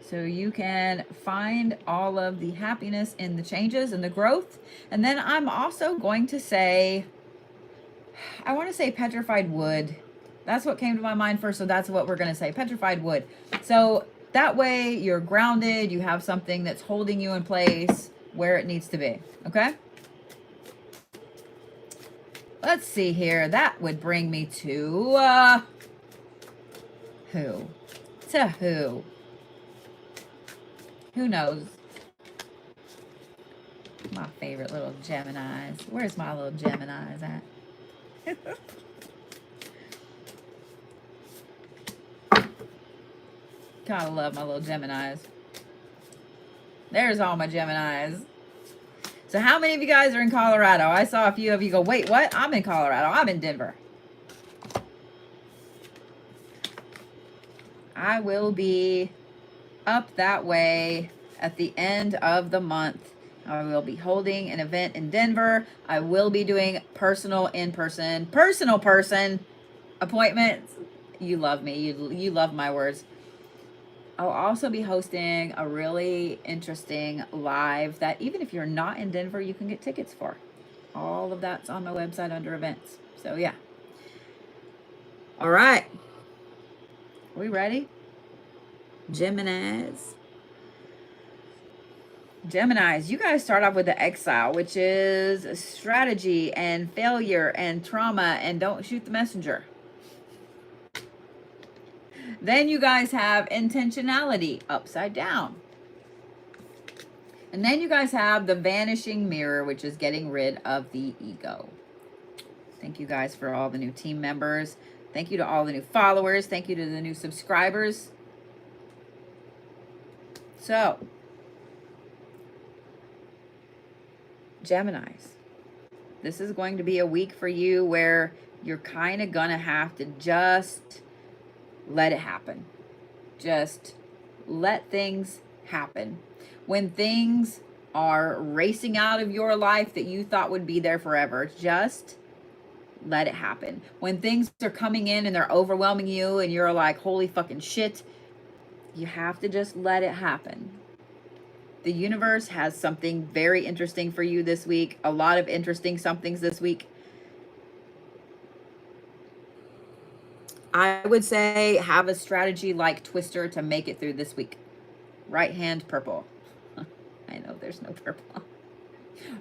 So you can find all of the happiness in the changes and the growth. And then I'm also going to say, I want to say petrified wood. That's what came to my mind first, so that's what we're going to say. Petrified wood. So that way you're grounded, you have something that's holding you in place where it needs to be, okay? Let's see here. That would bring me to, who? To who? Who knows? My favorite little Geminis. Where's my little Geminis at? Gotta love my little Geminis. There's all my Geminis. So how many of you guys are in Colorado? I saw a few of you go, wait, what? I'm in Colorado. I'm in Denver. I will be up that way at the end of the month. I will be holding an event in Denver. I will be doing personal in-person, personal person appointments. You love me. You love my words. I'll also be hosting a really interesting live that even if you're not in Denver, you can get tickets for. All of that's on my website under events. So yeah. All right. Are we ready? Geminis. Geminis, you guys start off with the exile, which is strategy and failure and trauma and don't shoot the messenger. Then you guys have intentionality, upside down. And then you guys have the vanishing mirror, which is getting rid of the ego. Thank you guys for all the new team members. Thank you to all the new followers. Thank you to the new subscribers. So, Geminis, this is going to be a week for you where you're kind of going to have to just let it happen. Just let things happen. When things are racing out of your life that you thought would be there forever, just let it happen. When things are coming in and they're overwhelming you and you're like, holy fucking shit, you have to just let it happen. The universe has something very interesting for you this week. A lot of interesting somethings this week. I would say have a strategy like Twister to make it through this week. Right hand purple. I know there's no purple.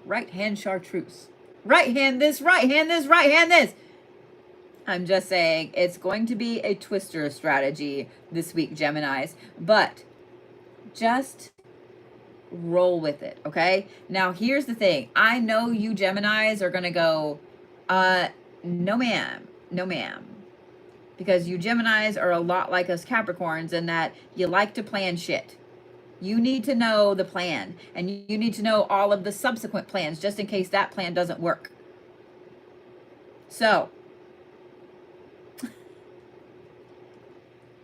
Right hand chartreuse. Right hand this, right hand this, right hand this. I'm just saying it's going to be a Twister strategy this week, Geminis. But just roll with it, okay? Now, here's the thing. I know you Geminis are going to go, no ma'am, no ma'am. Because you Geminis are a lot like us Capricorns in that you like to plan shit. You need to know the plan, and you need to know all of the subsequent plans just in case that plan doesn't work. So,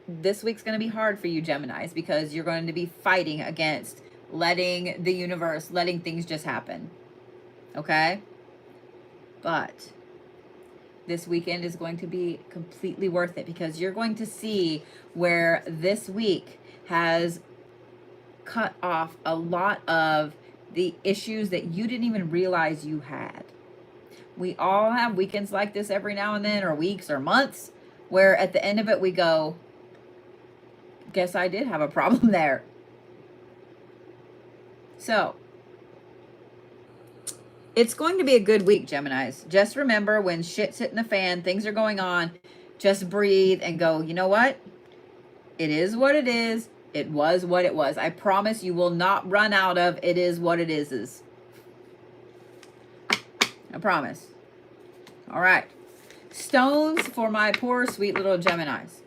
this week's going to be hard for you Geminis because you're going to be fighting against letting the universe, letting things just happen. Okay? But this weekend is going to be completely worth it because you're going to see where this week has cut off a lot of the issues that you didn't even realize you had. We all have weekends like this every now and then, or weeks or months, where at the end of it we go, guess I did have a problem there. So, it's going to be a good week, Geminis. Just remember when shit's hitting the fan, things are going on, just breathe and go, you know what? It is what it is. It was what it was. I promise you will not run out of it is what it is. I promise. All right. Stones for my poor, sweet little Geminis.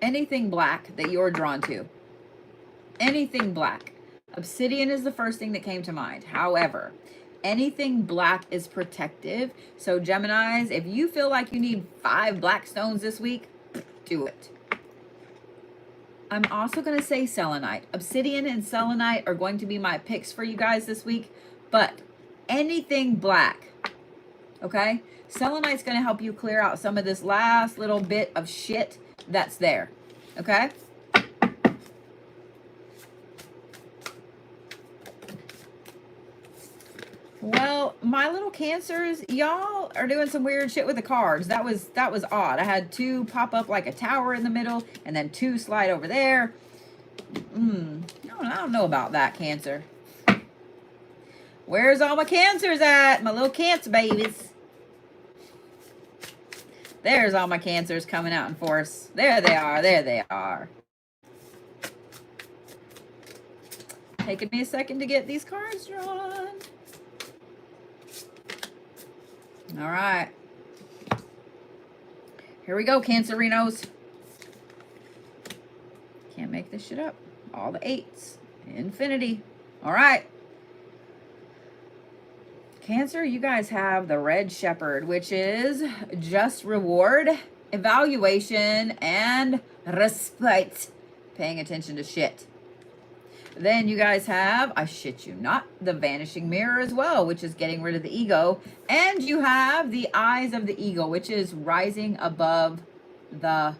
Anything black that you're drawn to. Anything black. Obsidian is the first thing that came to mind. However, anything black is protective. So Geminis, if you feel like you need 5 black stones this week, do it. I'm also going to say selenite. Obsidian and selenite are going to be my picks for you guys this week. But anything black, okay? Selenite's going to help you clear out some of this last little bit of shit that's there, okay? Well, my little Cancers, y'all are doing some weird shit with the cards. That was odd. I had 2 pop up like a tower in the middle, and then 2 slide over there. I don't know about that, Cancer. Where's all my Cancers at? My little Cancer babies. There's all my Cancers coming out in force. There they are. There they are. Taking me a second to get these cards drawn. All right. Here we go, Cancerinos. Can't make this shit up. All the 8s. Infinity. All right. Cancer, you guys have the Red Shepherd, which is just reward, evaluation, and respite. Paying attention to shit. Then you guys have, I shit you not, the Vanishing Mirror as well, which is getting rid of the ego. And you have the Eyes of the Eagle, which is rising above the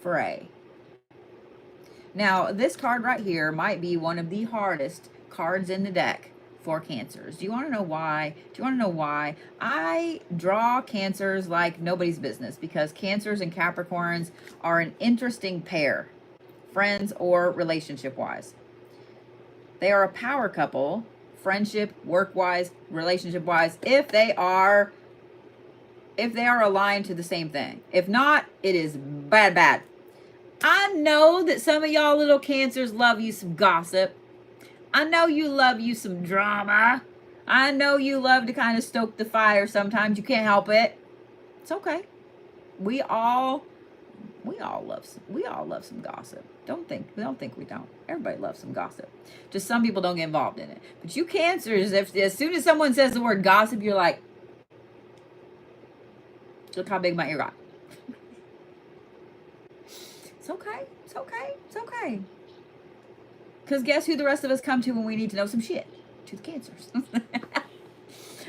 fray. Now, this card right here might be one of the hardest cards in the deck for Cancers. Do you want to know why? Do you want to know why? I draw Cancers like nobody's business because Cancers and Capricorns are an interesting pair, friends or relationship-wise. They are a power couple, friendship, work-wise, relationship-wise, if they are aligned to the same thing. If not, it is bad. I know that some of y'all little Cancers love you some gossip. I know you love you some drama. I know you love to kind of stoke the fire sometimes. You can't help it. It's okay. We all love some gossip. Don't think we don't. Everybody loves some gossip. Just some people don't get involved in it. But you Cancers, if as soon as someone says the word gossip, you're like, look how big my ear got. It's okay. It's okay. It's okay. Because guess who the rest of us come to when we need to know some shit? To the Cancers.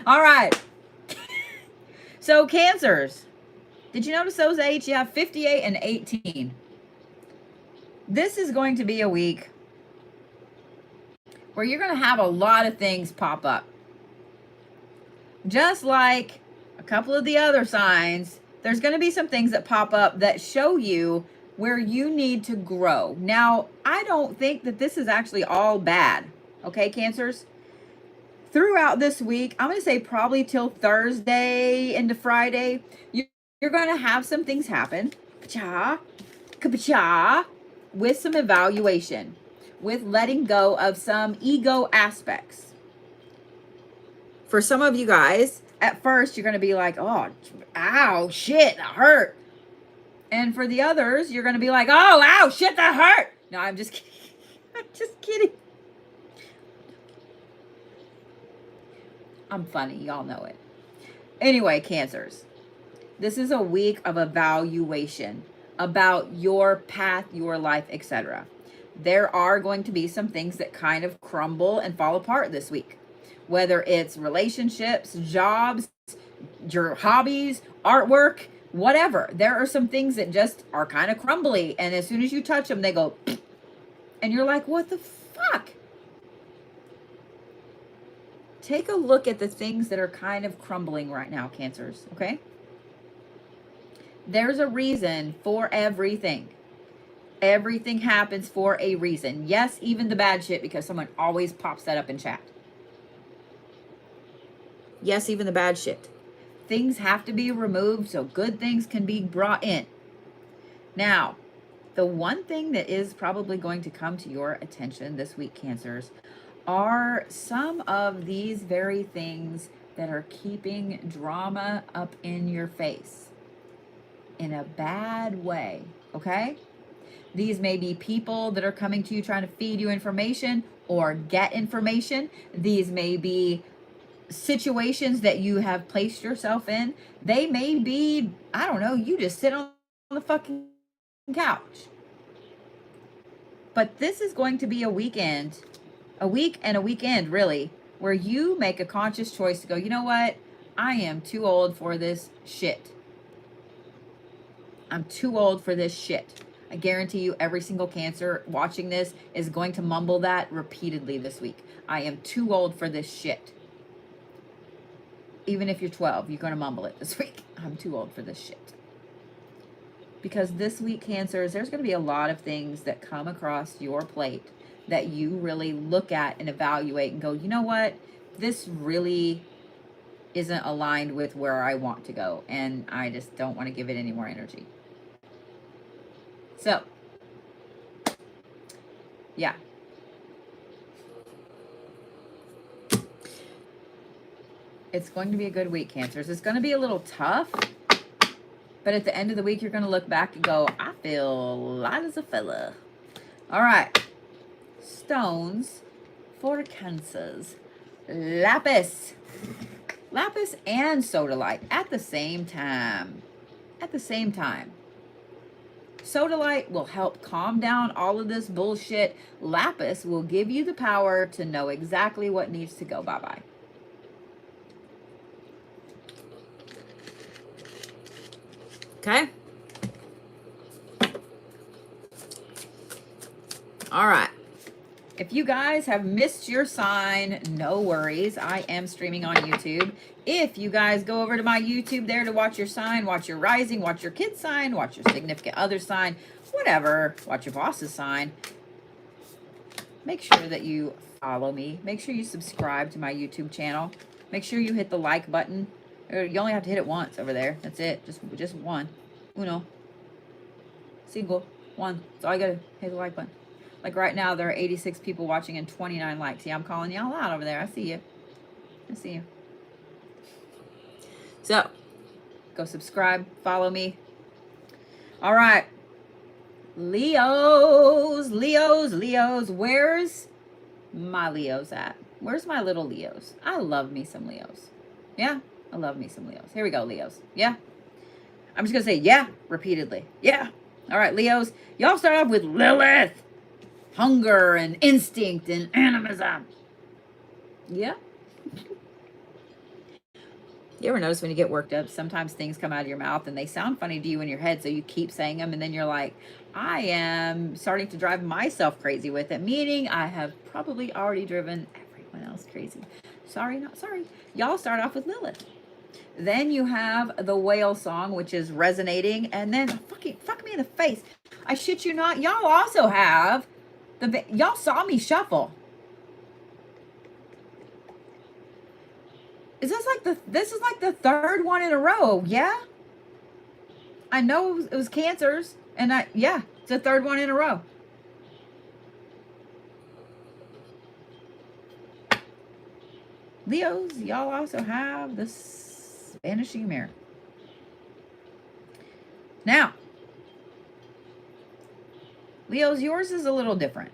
All right. So Cancers. Did you notice those eights? You have 58 and 18. This is going to be a week where you're going to have a lot of things pop up. Just like a couple of the other signs, there's going to be some things that pop up that show you where you need to grow. Now, I don't think that this is actually all bad. Okay, Cancers? Throughout this week, I'm going to say probably till Thursday into Friday, you're going to have some things happen. With some evaluation. With letting go of some ego aspects. For some of you guys, at first, you're going to be like, oh, ow, shit, that hurt. And for the others, you're going to be like, oh, ow, shit, that hurt. No, I'm just kidding. I'm just kidding. I'm funny. Y'all know it. Anyway, Cancers. This is a week of evaluation about your path, your life, etc. There are going to be some things that kind of crumble and fall apart this week. Whether it's relationships, jobs, your hobbies, artwork, whatever. There are some things that just are kind of crumbly. And as soon as you touch them, they go, and you're like, what the fuck? Take a look at the things that are kind of crumbling right now, Cancers, okay? There's a reason for everything. Everything happens for a reason. Yes, even the bad shit, because someone always pops that up in chat. Yes, even the bad shit. Things have to be removed so good things can be brought in. Now, the one thing that is probably going to come to your attention this week, Cancers, are some of these very things that are keeping drama up in your face in a bad way, okay? These may be people that are coming to you trying to feed you information or get information. These may be situations that you have placed yourself in. They may be, I don't know, you just sit on the fucking couch. But this is going to be a weekend, a week and a weekend really, where you make a conscious choice to go, you know what? I am too old for this shit. I'm too old for this shit. I guarantee you every single Cancer watching this is going to mumble that repeatedly this week. I am too old for this shit. Even if you're 12, you're going to mumble it this week. I'm too old for this shit. Because this week, Cancers, there's going to be a lot of things that come across your plate that you really look at and evaluate and go, you know what? This really isn't aligned with where I want to go. And I just don't want to give it any more energy. So, yeah. It's going to be a good week, Cancers. It's going to be a little tough, but at the end of the week, you're going to look back and go, I feel light as a fella. All right. Stones for Cancers. Lapis. Lapis and Sodalite at the same time. At the same time. Sodalite will help calm down all of this bullshit. Lapis will give you the power to know exactly what needs to go bye-bye. Okay? All right. If you guys have missed your sign, no worries. I am streaming on YouTube. If you guys go over to my YouTube there to watch your sign, watch your rising, watch your kid's sign, watch your significant other sign, whatever, watch your boss's sign, make sure that you follow me. Make sure you subscribe to my YouTube channel. Make sure you hit the like button. You only have to hit it once over there. That's it. Just one. Uno. Single. One. So I gotta hit the like button. Like right now, there are 86 people watching and 29 likes. Yeah, I'm calling y'all out over there. I see you. I see you. So, go subscribe. Follow me. All right. Leos. Leos. Leos. Where's my Leos at? Where's my little Leos? I love me some Leos. Yeah, I love me some Leos. Here we go, Leos. Yeah. I'm just going to say yeah repeatedly. Yeah. All right, Leos. Y'all start off with Lilith. Hunger and instinct and animism. Yeah. You ever notice when you get worked up, sometimes things come out of your mouth and they sound funny to you in your head, so you keep saying them, and then you're like, I am starting to drive myself crazy with it, meaning I have probably already driven everyone else crazy. Sorry, not sorry. Y'all start off with Lilith. Then you have the whale song, which is resonating, and then fuck me in the face. I shit you not. Y'all also have y'all saw me shuffle. Is this like this is like the third one in a row? Yeah. I know it was Cancers, and yeah, it's the third one in a row. Leos, y'all also have this vanishing mirror. Now, Leos, yours is a little different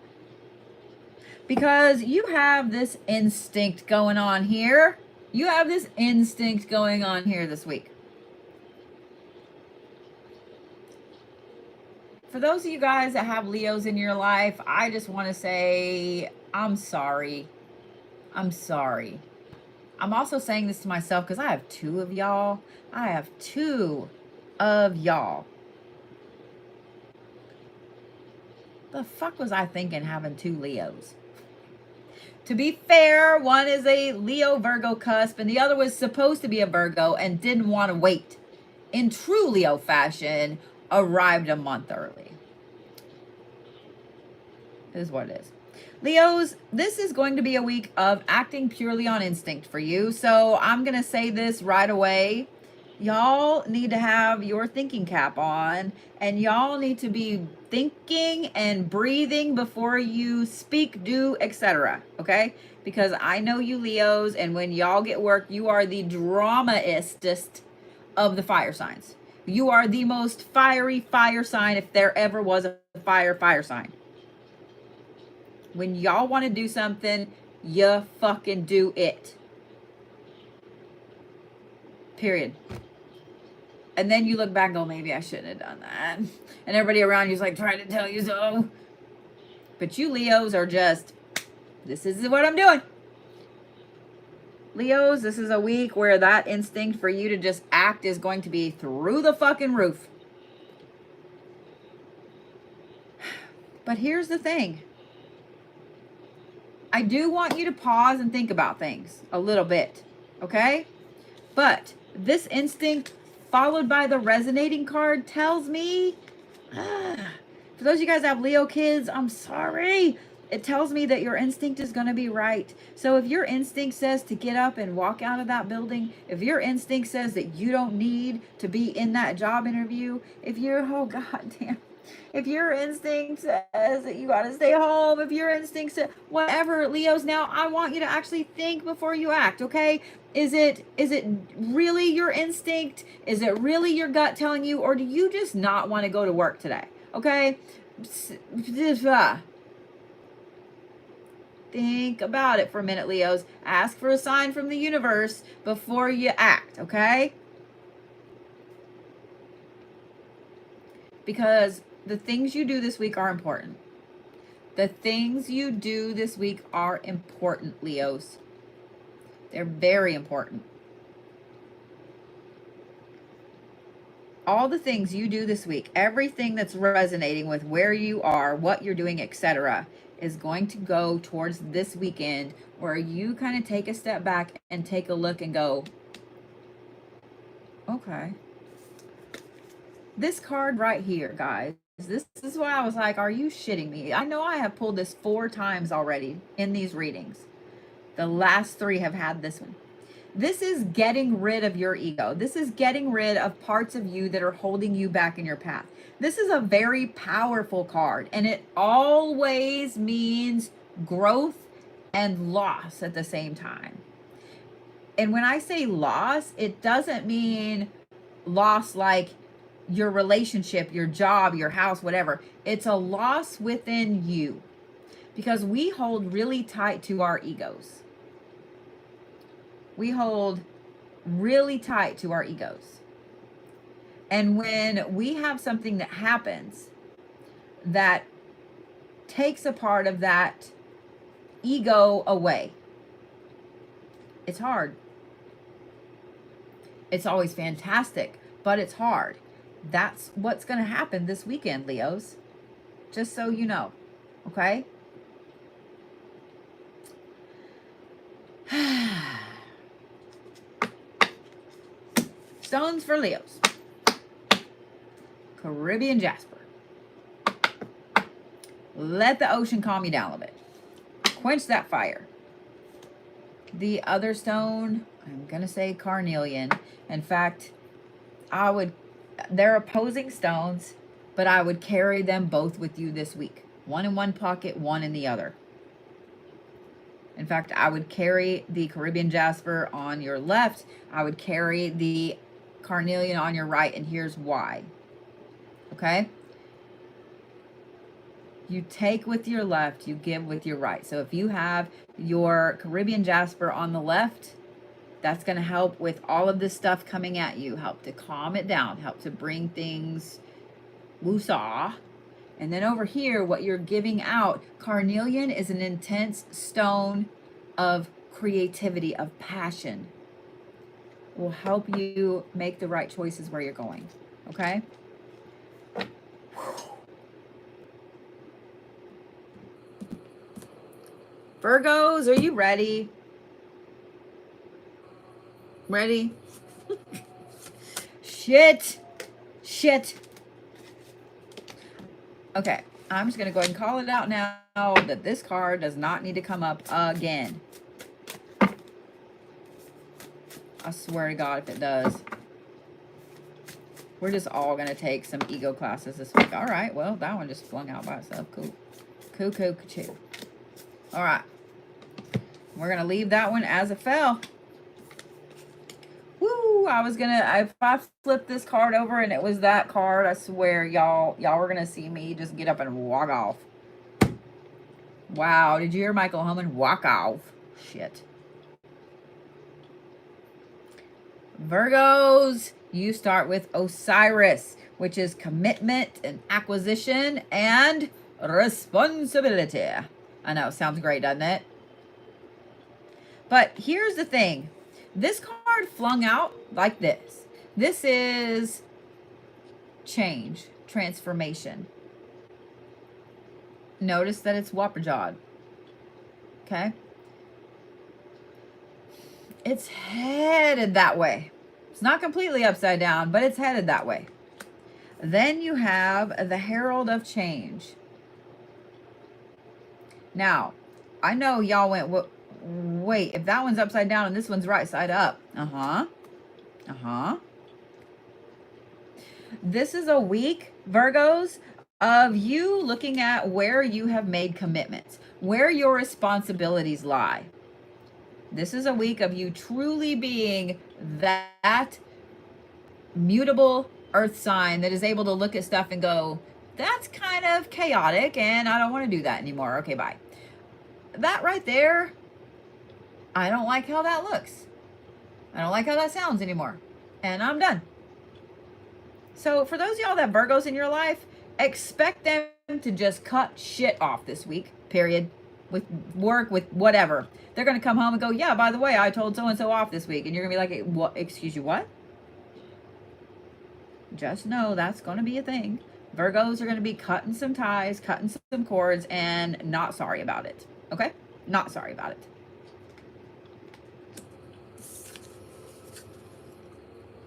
because you have this instinct going on here. You have this instinct going on here this week. For those of you guys that have Leos in your life, I just want to say, I'm sorry. I'm sorry. I'm also saying this to myself because I have two of y'all. I have two of y'all. The fuck was I thinking having two Leos? To be fair, one is a Leo Virgo cusp and the other was supposed to be a Virgo and didn't want to wait. In true Leo fashion, arrived a month early. This is what it is. Leos, this is going to be a week of acting purely on instinct for you. So I'm going to say this right away. Y'all need to have your thinking cap on, and y'all need to be thinking and breathing before you speak, do, etc. Okay? Because I know you Leos, and when y'all get work, you are the dramaistest of the fire signs. You are the most fiery fire sign if there ever was a fire sign. When y'all want to do something, you fucking do it. Period. And then you look back and go, maybe I shouldn't have done that. And everybody around you is like trying to tell you so. But you Leos are just, this is what I'm doing. Leos, this is a week where that instinct for you to just act is going to be through the fucking roof. But here's the thing. I do want you to pause and think about things a little bit, okay? But this instinct followed by the resonating card tells me, for those of you guys that have Leo kids, I'm sorry. It tells me that your instinct is going to be right. So if your instinct says to get up and walk out of that building, if your instinct says that you don't need to be in that job interview, if you're, oh God damn. If your instinct says that you got to stay home, if your instinct says whatever, Leos, now I want you to actually think before you act, okay? Is it really your instinct? Is it really your gut telling you, or do you just not want to go to work today? Okay? Think about it for a minute, Leos. Ask for a sign from the universe before you act, okay? Because the things you do this week are important. The things you do this week are important, Leos. They're very important. All the things you do this week, everything that's resonating with where you are, what you're doing, etc., is going to go towards this weekend, where you kind of take a step back and take a look and go, okay. This card right here, guys, this is why I was like, are you shitting me? I know I have pulled this 4 times already in these readings. The last 3 have had this one. This is getting rid of your ego. This is getting rid of parts of you that are holding you back in your path. This is a very powerful card, and it always means growth and loss at the same time. And when I say loss, it doesn't mean loss like your relationship, your job, your house, whatever. It's a loss within you, because we hold really tight to our egos. We hold really tight to our egos. And when we have something that happens that takes a part of that ego away, it's hard. It's always fantastic, but it's hard. That's what's going to happen this weekend, Leos. Just so you know, okay? Stones for Leos. Caribbean jasper. Let the ocean calm you down a little bit. Quench that fire. The other stone, I'm going to say carnelian. In fact, they're opposing stones, but I would carry them both with you this week. One in one pocket, one in the other. In fact, I would carry the Caribbean jasper on your left. I would carry the carnelian on your right, and here's why. Okay? You take with your left, you give with your right. So if you have your Caribbean jasper on the left, that's going to help with all of this stuff coming at you, help to calm it down, help to bring things woosah. And then over here, what you're giving out, carnelian is an intense stone of creativity, of passion. Will help you make the right choices where you're going. Okay? Virgos, are you ready? Ready? Shit. Okay, I'm just going to go ahead and call it out now that this card does not need to come up again. I swear to God if it does. We're just all going to take some ego classes this week. All right, well, that one just flung out by itself. Cool. Cool. All right. We're going to leave that one as it fell. Woo, if I flipped this card over and it was that card, I swear y'all were going to see me just get up and walk off. Wow, did you hear Michael Homan? Walk off. Shit. Virgos, you start with Osiris, which is commitment and acquisition and responsibility. I know, sounds great, doesn't it? But here's the thing. This card flung out like this. This is change, transformation. Notice that it's whopper-jawed. Okay? It's headed that way. It's not completely upside down, but it's headed that way. Then you have the Herald of Change. Now, I know y'all went, wait, if that one's upside down and this one's right side up. This is a week, Virgos, of you looking at where you have made commitments, where your responsibilities lie. This is a week of you truly being that mutable earth sign that is able to look at stuff and go, that's kind of chaotic and I don't want to do that anymore. Okay, bye. That right there, I don't like how that looks. I don't like how that sounds anymore. And I'm done. So for those of y'all that have Virgos in your life, expect them to just cut shit off this week, period. With work, with whatever. They're going to come home and go, yeah, by the way, I told so-and-so off this week. And you're going to be like, what? Excuse you, what? Just know that's going to be a thing. Virgos are going to be cutting some ties, cutting some cords, and not sorry about it. Okay? Not sorry about it.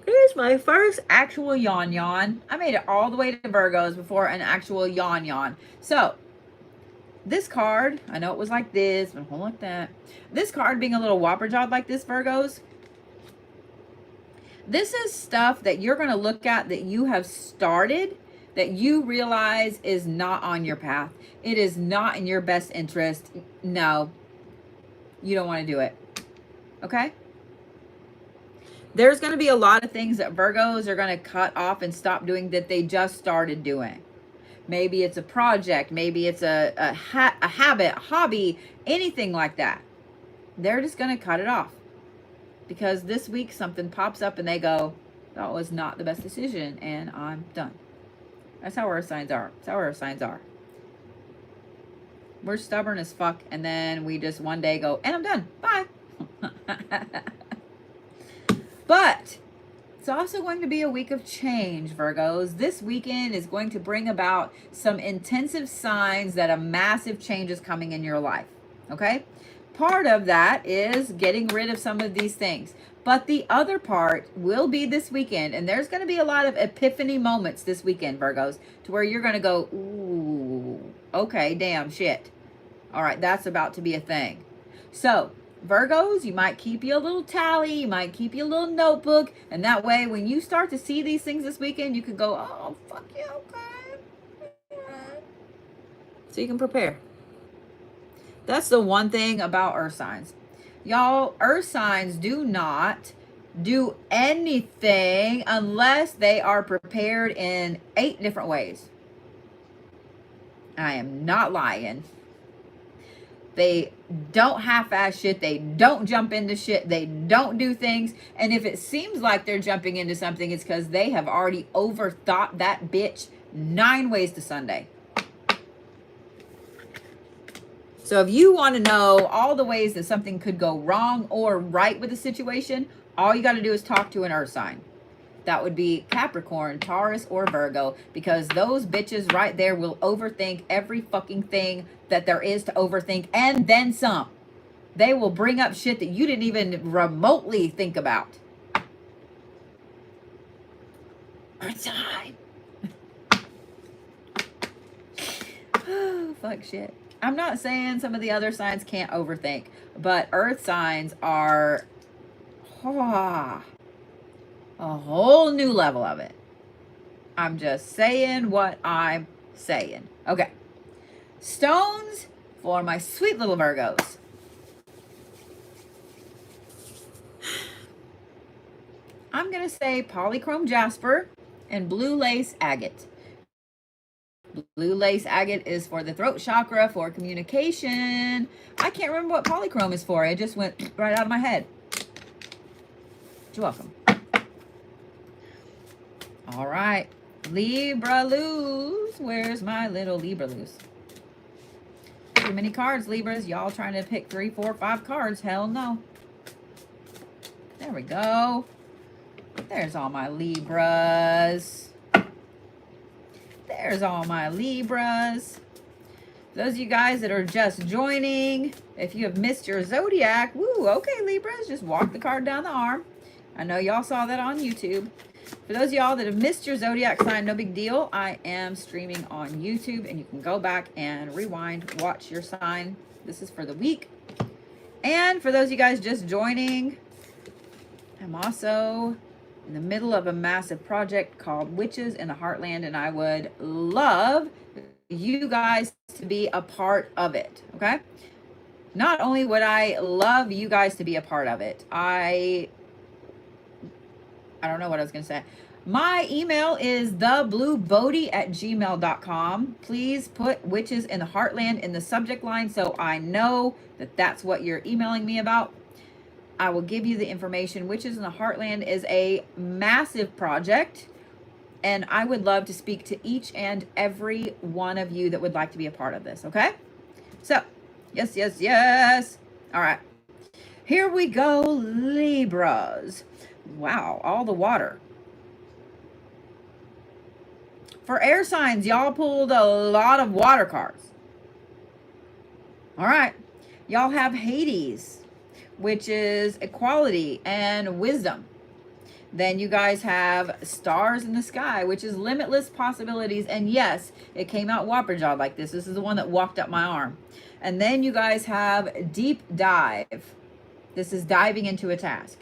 Here's my first actual yawn. I made it all the way to Virgos before an actual yawn. So, this card, I know it was like this, but hold like that. This card being a little whopper jawed like this, Virgos, this is stuff that you're going to look at that you have started that you realize is not on your path. It is not in your best interest. No, you don't want to do it. Okay? There's going to be a lot of things that Virgos are going to cut off and stop doing that they just started doing. Maybe it's a project. Maybe it's a habit, hobby, anything like that. They're just going to cut it off. Because this week something pops up and they go, that was not the best decision and I'm done. That's how earth signs are. That's how earth signs are. We're stubborn as fuck and then we just one day go, and I'm done. Bye. But it's also going to be a week of change, Virgos. This weekend is going to bring about some intensive signs that a massive change is coming in your life. Okay? Part of that is getting rid of some of these things. But the other part will be this weekend. And there's going to be a lot of epiphany moments this weekend, Virgos, to where you're going to go, ooh, okay, damn, shit. All right, that's about to be a thing. So, Virgos, you might keep you a little tally, you might keep you a little notebook, and that way when you start to see these things this weekend, you can go, oh, fuck yeah, okay. So you can prepare. That's the one thing about earth signs. Y'all, earth signs do not do anything unless they are prepared in 8 different ways. I am not lying. They don't half-ass shit. They don't jump into shit. They don't do things. And if it seems like they're jumping into something, it's because they have already overthought that bitch 9 ways to Sunday. So if you want to know all the ways that something could go wrong or right with a situation, all you got to do is talk to an earth sign. That would be Capricorn, Taurus, or Virgo, because those bitches right there will overthink every fucking thing that there is to overthink and then some. They will bring up shit that you didn't even remotely think about. Earth sign. Oh, fuck shit. I'm not saying some of the other signs can't overthink, but earth signs are a whole new level of it. I'm just saying what I'm saying. Okay. Stones for my sweet little Virgos. I'm going to say polychrome jasper and blue lace agate. Blue lace agate is for the throat chakra, for communication. I can't remember what polychrome is for. It just went right out of my head. You're welcome. All right. Libra loose. Where's my little Libra loose? Too many cards, Libras. Y'all trying to pick 3, 4, 5 cards. Hell no. There we go. There's all my Libras. There's all my Libras. Those of you guys that are just joining, if you have missed your Zodiac, woo, okay, Libras, just walk the card down the arm. I know y'all saw that on YouTube. For those of y'all that have missed your Zodiac sign, no big deal. I am streaming on YouTube, and you can go back and rewind, watch your sign. This is for the week. And for those of you guys just joining, I'm also in the middle of a massive project called Witches in the Heartland, and I would love you guys to be a part of it, okay? Not only would I love you guys to be a part of it, I don't know what I was going to say. My email is thebluebodie@gmail.com. Please put Witches in the Heartland in the subject line so I know that that's what you're emailing me about. I will give you the information. Witches in the Heartland is a massive project, and I would love to speak to each and every one of you that would like to be a part of this, okay? So, yes, yes, yes. All right. Here we go, Libras. Wow, all the water. For air signs, y'all pulled a lot of water cards. All right. Y'all have Hades, which is equality and wisdom. Then you guys have stars in the sky, which is limitless possibilities. And yes, it came out whopper jawed like this. This is the one that walked up my arm. And then you guys have deep dive. This is diving into a task.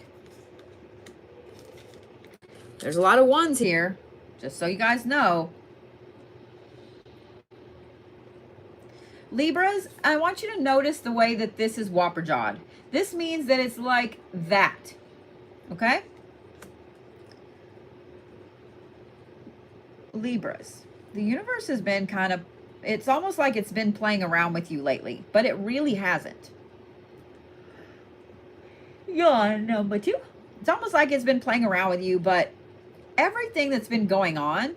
There's a lot of ones here, just so you guys know. Libras, I want you to notice the way that this is whopper jawed. This means that it's like that. Okay? Libras, the universe has been kind of, it's almost like it's been playing around with you lately, but it really hasn't. Yeah, no, but you, it's almost like it's been playing around with you, but everything that's been going on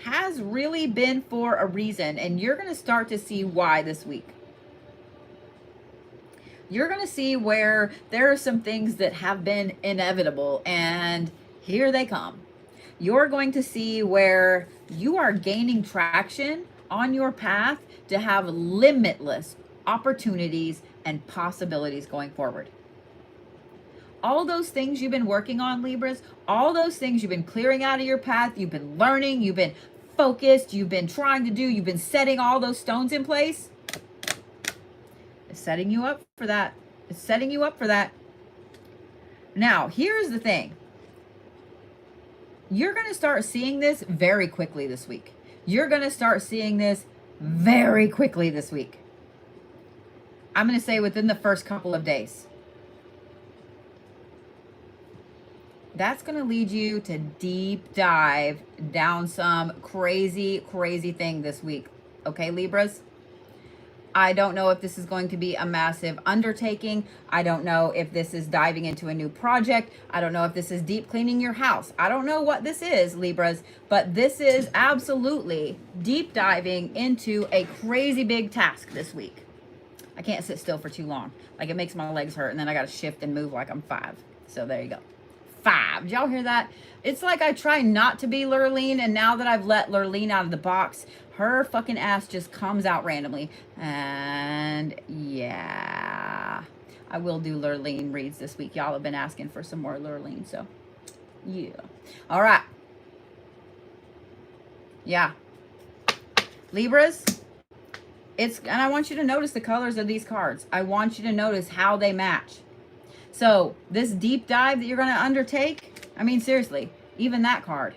has really been for a reason, and you're going to start to see why this week. You're going to see where there are some things that have been inevitable, and here they come. You're going to see where you are gaining traction on your path to have limitless opportunities and possibilities going forward. All those things you've been working on, Libras, all those things you've been clearing out of your path, you've been learning, you've been focused, you've been trying to do, you've been setting all those stones in place. It's setting you up for that. It's setting you up for that. Now, here's the thing. You're going to start seeing this very quickly this week. You're going to start seeing this very quickly this week. I'm going to say within the first couple of days. That's going to lead you to deep dive down some crazy, crazy thing this week. Okay, Libras? I don't know if this is going to be a massive undertaking. I don't know if this is diving into a new project. I don't know if this is deep cleaning your house. I don't know what this is, Libras, but this is absolutely deep diving into a crazy big task this week. I can't sit still for too long. Like, it makes my legs hurt, and then I got to shift and move like I'm 5. So there you go. 5. Did y'all hear that? It's like I try not to be Lurleen, and now that I've let Lurleen out of the box, her fucking ass just comes out randomly. And yeah, I will do Lurleen reads this week. Y'all have been asking for some more Lurleen, so yeah. All right. Yeah. Libras, and I want you to notice the colors of these cards. I want you to notice how they match. So this deep dive that you're going to undertake, I mean, seriously, even that card.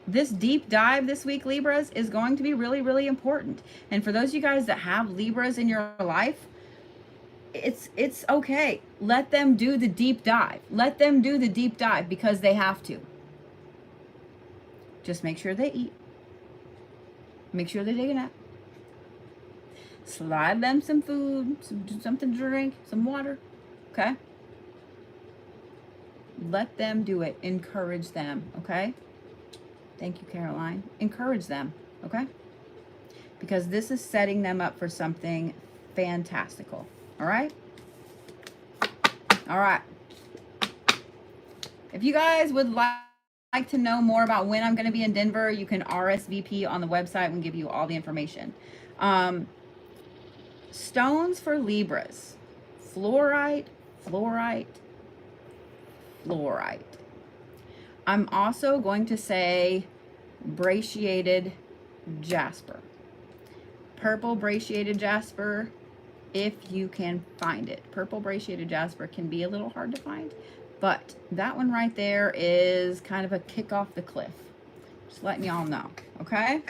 This deep dive this week, Libras, is going to be really, really important. And for those of you guys that have Libras in your life, it's okay. Let them do the deep dive. Let them do the deep dive because they have to. Just make sure they eat. Make sure they take a nap. Slide them some food, something to drink, some water. Okay? Let them do it. Encourage them. Okay? Thank you, Caroline. Encourage them. Okay? Because this is setting them up for something fantastical. All right? All right. If you guys would like to know more about when I'm going to be in Denver, you can RSVP on the website and give you all the information. Stones for Libras. Fluorite, fluorite, fluorite. I'm also going to say brachiated jasper. Purple brachiated jasper, if you can find it. Purple brachiated jasper can be a little hard to find, but that one right there is kind of a kick off the cliff. Just letting y'all know, okay?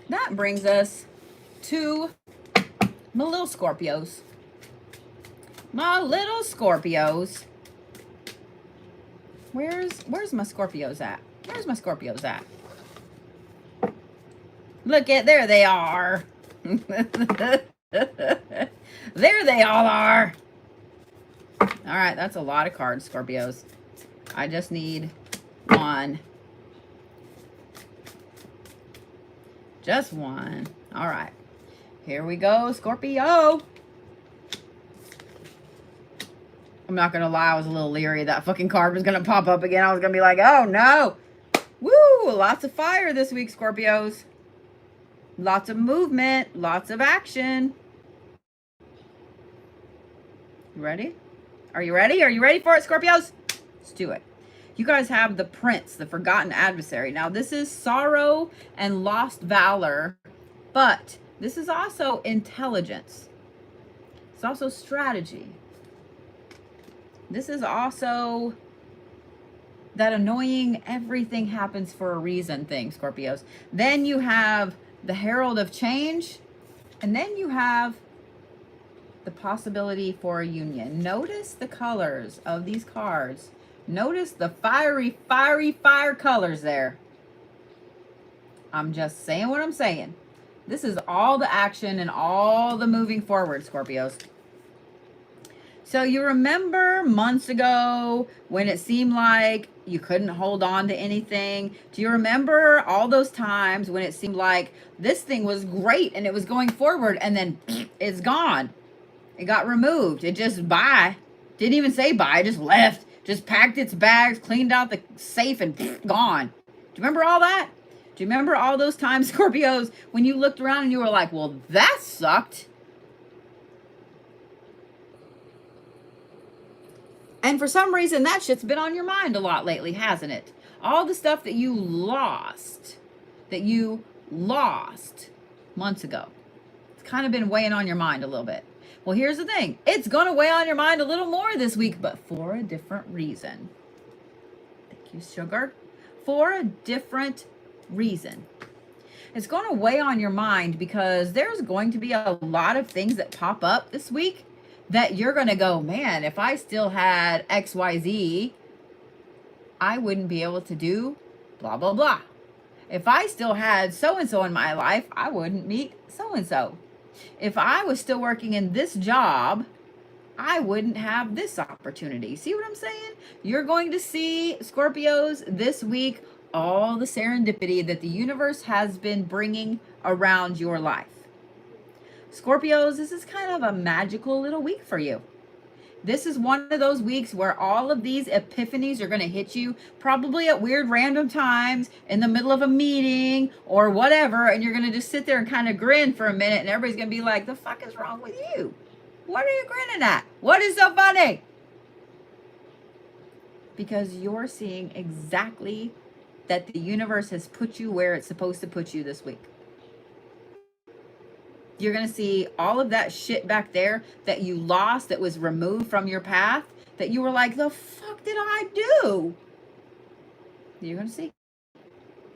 That brings us to my little Scorpios. My little Scorpios. Where's my Scorpios at? Where's my Scorpios at? Look at, there they are. There they all are. All right, that's a lot of cards, Scorpios. I just need one. Just one. All right. Here we go, Scorpio. I'm not going to lie. I was a little leery that fucking card was going to pop up again. I was going to be like, oh no. Woo! Lots of fire this week, Scorpios. Lots of movement. Lots of action. You ready? Are you ready? Are you ready for it, Scorpios? Let's do it. You guys have the Prince, the Forgotten Adversary. Now, this is sorrow and lost valor, but this is also intelligence. It's also strategy. This is also that annoying everything happens for a reason thing, Scorpios. Then you have the Herald of Change, and then you have the possibility for a union. Notice the colors of these cards. Notice the fiery, fiery, fire colors there. I'm just saying what I'm saying. This is all the action and all the moving forward, Scorpios. So you remember months ago when it seemed like you couldn't hold on to anything? Do you remember all those times when it seemed like this thing was great and it was going forward and then it's gone? It got removed. It just bye. Didn't even say bye. It just left. Just packed its bags, cleaned out the safe, and gone. Do you remember all that? Do you remember all those times, Scorpios, when you looked around and you were like, well, that sucked? And for some reason, that shit's been on your mind a lot lately, hasn't it? All the stuff that you lost months ago. It's kind of been weighing on your mind a little bit. Well, here's the thing. It's going to weigh on your mind a little more this week, but for a different reason. Thank you, sugar. For a different reason. It's going to weigh on your mind because there's going to be a lot of things that pop up this week that you're going to go, man, if I still had XYZ, I wouldn't be able to do blah, blah, blah. If I still had so-and-so in my life, I wouldn't meet so-and-so. If I was still working in this job, I wouldn't have this opportunity. See what I'm saying? You're going to see, Scorpios, this week, all the serendipity that the universe has been bringing around your life. Scorpios, this is kind of a magical little week for you. This is one of those weeks where all of these epiphanies are going to hit you probably at weird random times in the middle of a meeting or whatever. And you're going to just sit there and kind of grin for a minute. And everybody's going to be like, the fuck is wrong with you? What are you grinning at? What is so funny? Because you're seeing exactly that the universe has put you where it's supposed to put you this week. You're going to see all of that shit back there that you lost, that was removed from your path, that you were like, the fuck did I do? You're going to see.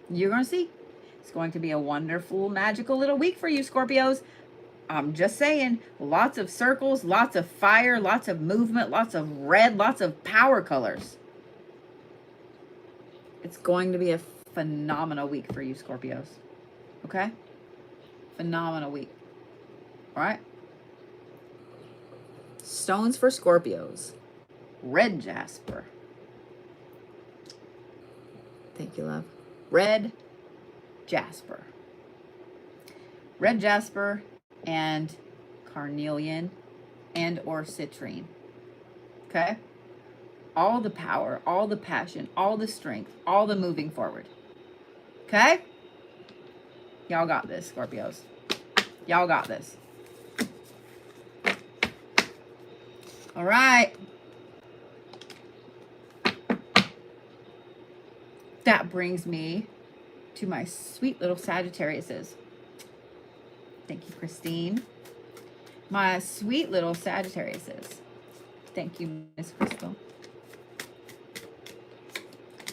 You're going to see. It's going to be a wonderful, magical little week for you, Scorpios. I'm just saying, lots of circles, lots of fire, lots of movement, lots of red, lots of power colors. It's going to be a phenomenal week for you, Scorpios. Okay? Phenomenal week. All right. Stones for Scorpios. Red jasper. Thank you, love. Red jasper. Red jasper and carnelian and or citrine. Okay? All the power, all the passion, all the strength, all the moving forward. Okay? Y'all got this, Scorpios. Y'all got this. All right. That brings me to my sweet little Sagittariuses. Thank you, Christine. My sweet little Sagittariuses. Thank you, Miss Crystal.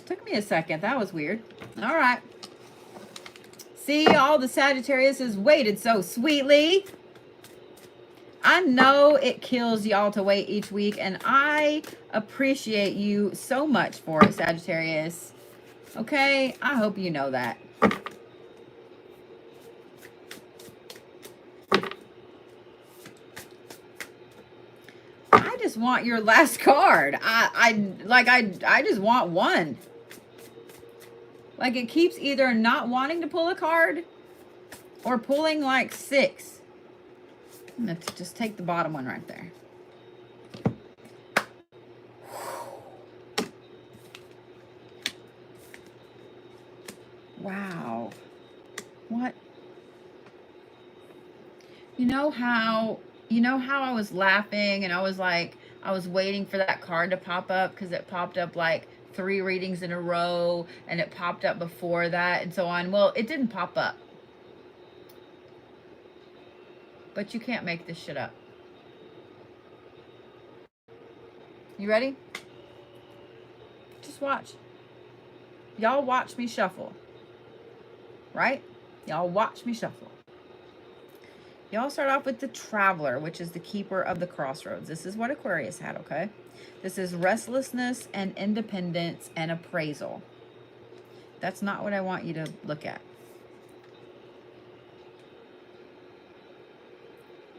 Took me a second. That was weird. All right. See, all the Sagittariuses waited so sweetly. I know it kills y'all to wait each week, and I appreciate you so much for it, Sagittarius. Okay? I hope you know that. I just want your last card. I just want one. Like, it keeps either not wanting to pull a card or pulling like 6. I'm going to just take the bottom one right there. You know how I was laughing and I was like, I was waiting for that card to pop up because it popped up like 3 readings in a row and it popped up before that and so on. Well, it didn't pop up. But you can't make this shit up. You ready? Just watch. Y'all watch me shuffle. Right? Y'all watch me shuffle. Y'all start off with the Traveler, which is the keeper of the crossroads. This is what Aquarius had, okay? This is restlessness and independence and appraisal. That's not what I want you to look at.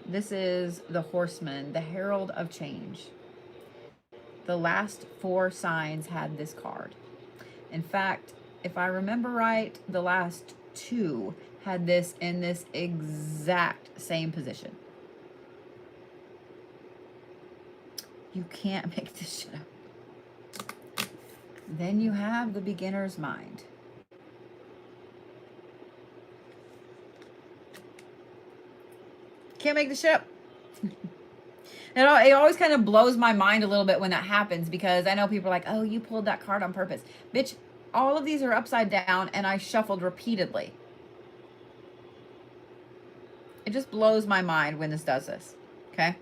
This is the Horseman, the Herald of Change. The last 4 signs had this card. In fact, if I remember right, the last 2 had this in this exact same position. You can't make this shit up. Then you have the Beginner's Mind. Can't make this shit up. It always kind of blows my mind a little bit when that happens, because I know people are like, oh, you pulled that card on purpose. Bitch, all of these are upside down and I shuffled repeatedly. It just blows my mind when this does this, okay?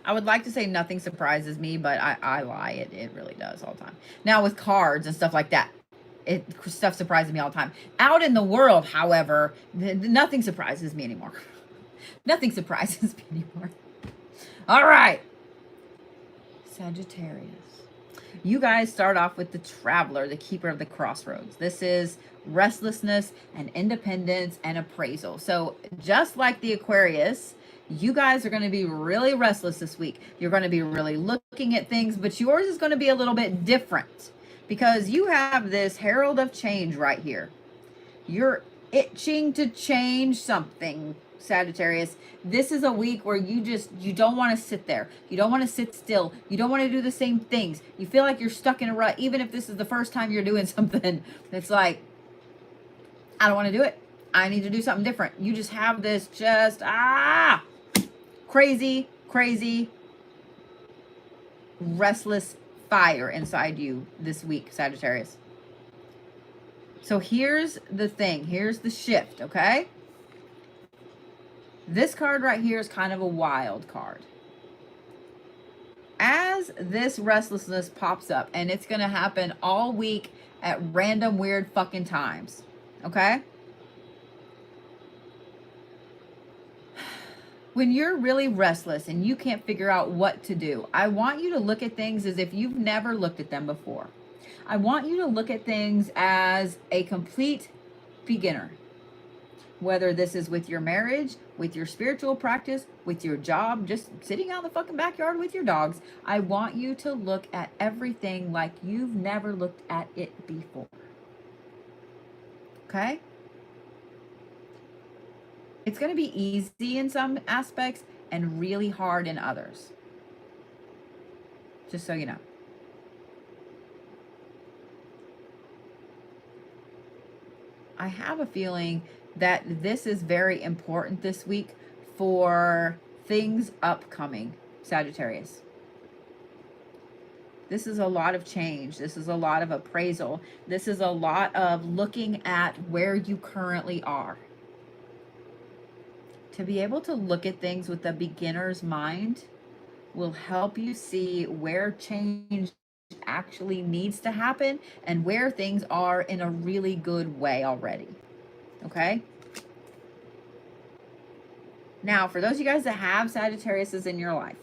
I would like to say nothing surprises me, but I lie. It really does all the time. Now with cards and stuff like that, stuff surprises me all the time. Out in the world, however, nothing surprises me anymore. Nothing surprises me anymore. All right. Sagittarius. You guys start off with the Traveler, the keeper of the crossroads. This is restlessness and independence and appraisal. So just like the Aquarius, you guys are going to be really restless this week. You're going to be really looking at things, but yours is going to be a little bit different because you have this Herald of Change right here. You're itching to change something, Sagittarius. This is a week where you don't want to sit there. You don't want to sit still. You don't want to do the same things. You feel like you're stuck in a rut, even if this is the first time you're doing something that's like, I don't want to do it. I need to do something different. You just have this crazy, restless fire inside you this week, Sagittarius. So here's the thing. Here's the shift, okay? This card right here is kind of a wild card. As this restlessness pops up, and it's going to happen all week at random weird fucking times, okay? When you're really restless and you can't figure out what to do, I want you to look at things as if you've never looked at them before. I want you to look at things as a complete beginner. Whether this is with your marriage, with your spiritual practice, with your job, just sitting out in the fucking backyard with your dogs, I want you to look at everything like you've never looked at it before. Okay? It's going to be easy in some aspects and really hard in others. Just so you know. I have a feeling that this is very important this week for things upcoming, Sagittarius. This is a lot of change. This is a lot of appraisal. This is a lot of looking at where you currently are. To be able to look at things with a beginner's mind will help you see where change actually needs to happen and where things are in a really good way already. Okay? Now, for those of you guys that have Sagittariuses in your life,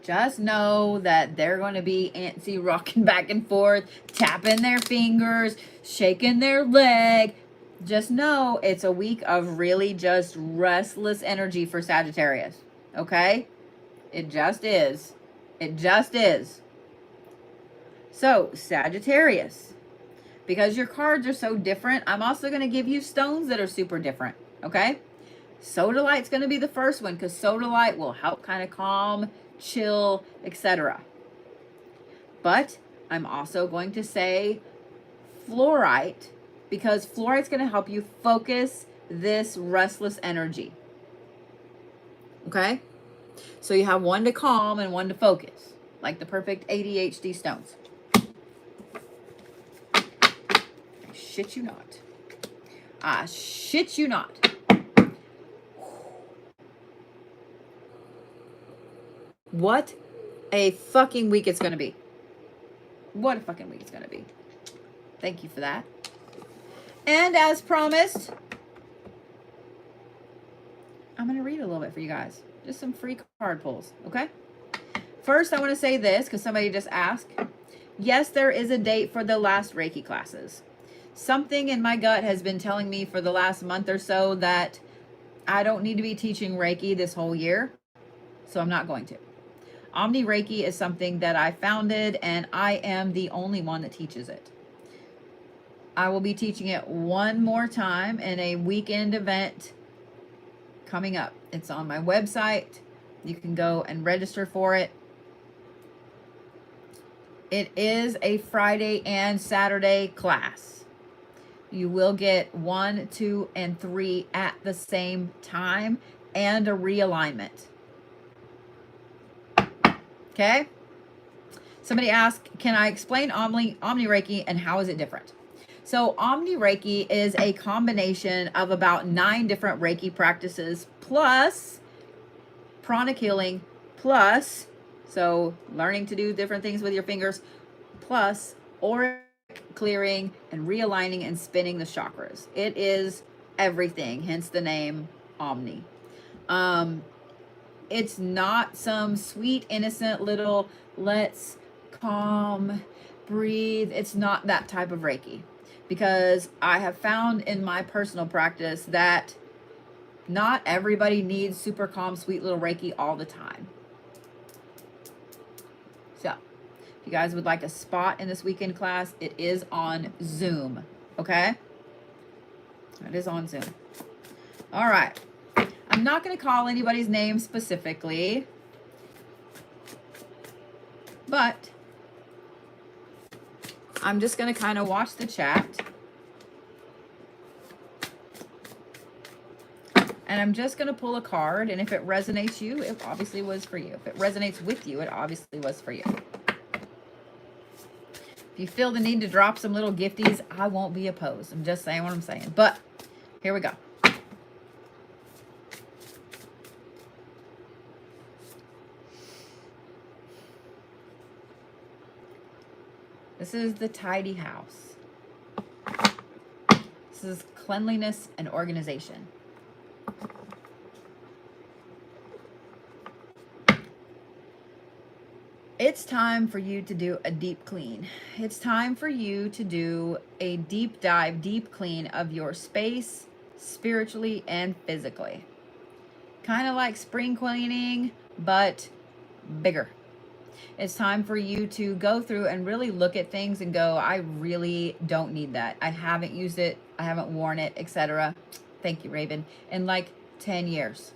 just know that they're going to be antsy, rocking back and forth, tapping their fingers, shaking their leg. Just know it's a week of really just restless energy for Sagittarius. Okay? It just is. It just is. So, Sagittarius, because your cards are so different, I'm also going to give you stones that are super different. Okay? Sodalite's going to be the first one because sodalite will help kind of calm, chill, etc. But I'm also going to say fluorite because fluorite's going to help you focus this restless energy. Okay? So you have one to calm and one to focus, like the perfect ADHD stones. I shit you not. I shit you not. What a fucking week it's going to be. What a fucking week it's going to be. Thank you for that. And as promised, I'm going to read a little bit for you guys. Just some free card pulls, okay? First, I want to say this because somebody just asked. Yes, there is a date for the last Reiki classes. Something in my gut has been telling me for the last month or so that I don't need to be teaching Reiki this whole year, so I'm not going to. Omni Reiki is something that I founded, and I am the only one that teaches it. I will be teaching it one more time in a weekend event coming up. It's on my website. You can go and register for it. It is a Friday and Saturday class. You will get 1, 2, and 3 at the same time and a realignment. Okay? Somebody asked, can I explain Omni Reiki and how is it different? So Omni Reiki is a combination of about 9 different Reiki practices plus pranic healing plus, so learning to do different things with your fingers, plus auric clearing and realigning and spinning the chakras. It is everything, hence the name Omni. It's not some sweet, innocent little let's calm, breathe. It's not that type of Reiki, because I have found in my personal practice that not everybody needs super calm, sweet little Reiki all the time. So if you guys would like a spot in this weekend class, it is on Zoom. Okay? It is on Zoom. All right. I'm not going to call anybody's name specifically, but I'm just going to kind of watch the chat. And I'm just going to pull a card, and if it resonates you, it obviously was for you. If it resonates with you, it obviously was for you. If you feel the need to drop some little gifties, I won't be opposed. I'm just saying what I'm saying. But here we go. This is the tidy house. This is cleanliness and organization. It's time for you to do a deep clean. It's time for you to do a deep dive, deep clean of your space, spiritually and physically. Kind of like spring cleaning, but bigger. It's time for you to go through and really look at things and go, I really don't need that. I haven't used it. I haven't worn it, etc. Thank you, Raven. In like 10 years.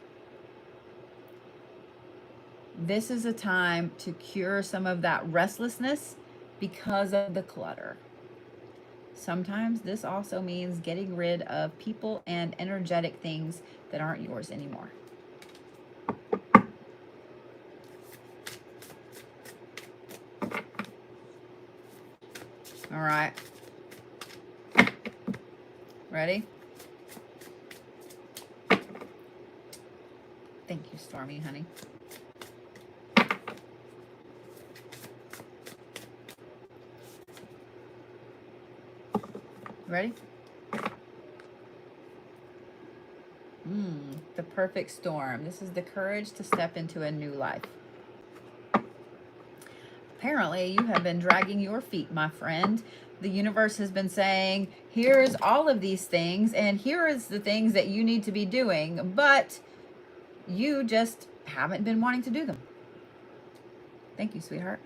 This is a time to cure some of that restlessness because of the clutter. Sometimes this also means getting rid of people and energetic things that aren't yours anymore. All right. Ready? Thank you, Stormy, honey. Ready? The perfect storm. This is the courage to step into a new life. Apparently, you have been dragging your feet, my friend. The universe has been saying, here's all of these things, and here is the things that you need to be doing, but you just haven't been wanting to do them. Thank you, sweetheart.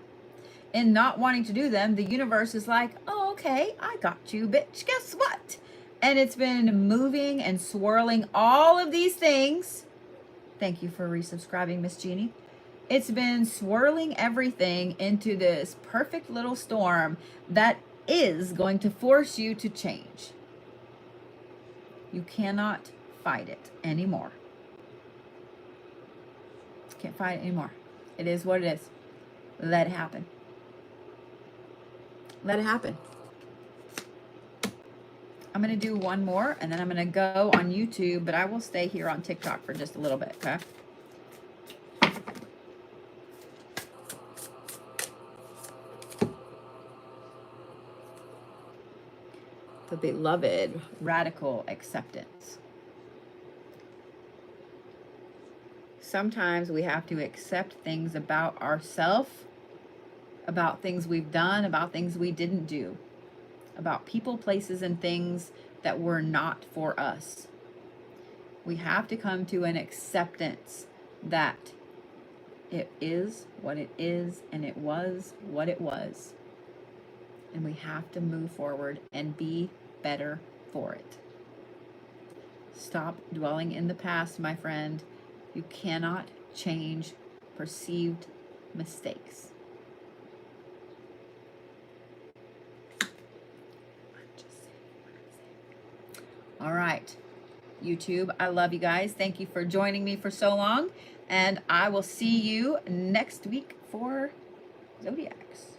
In not wanting to do them, the universe is like, oh, okay, I got you, bitch. Guess what? And it's been moving and swirling all of these things. Thank you for resubscribing, Miss Jeannie. It's been swirling everything into this perfect little storm that is going to force you to change. You cannot fight it anymore. Can't fight it anymore. It is what it is. Let it happen. Let it happen. I'm going to do one more, and then I'm going to go on YouTube, but I will stay here on TikTok for just a little bit, okay? The beloved radical acceptance. Sometimes we have to accept things about ourselves, about things we've done, about things we didn't do, about people, places, and things that were not for us. We have to come to an acceptance that it is what it is, and it was what it was. And we have to move forward and be better for it. Stop dwelling in the past, my friend. You cannot change perceived mistakes. All right, YouTube, I love you guys. Thank you for joining me for so long, and I will see you next week for Zodiacs.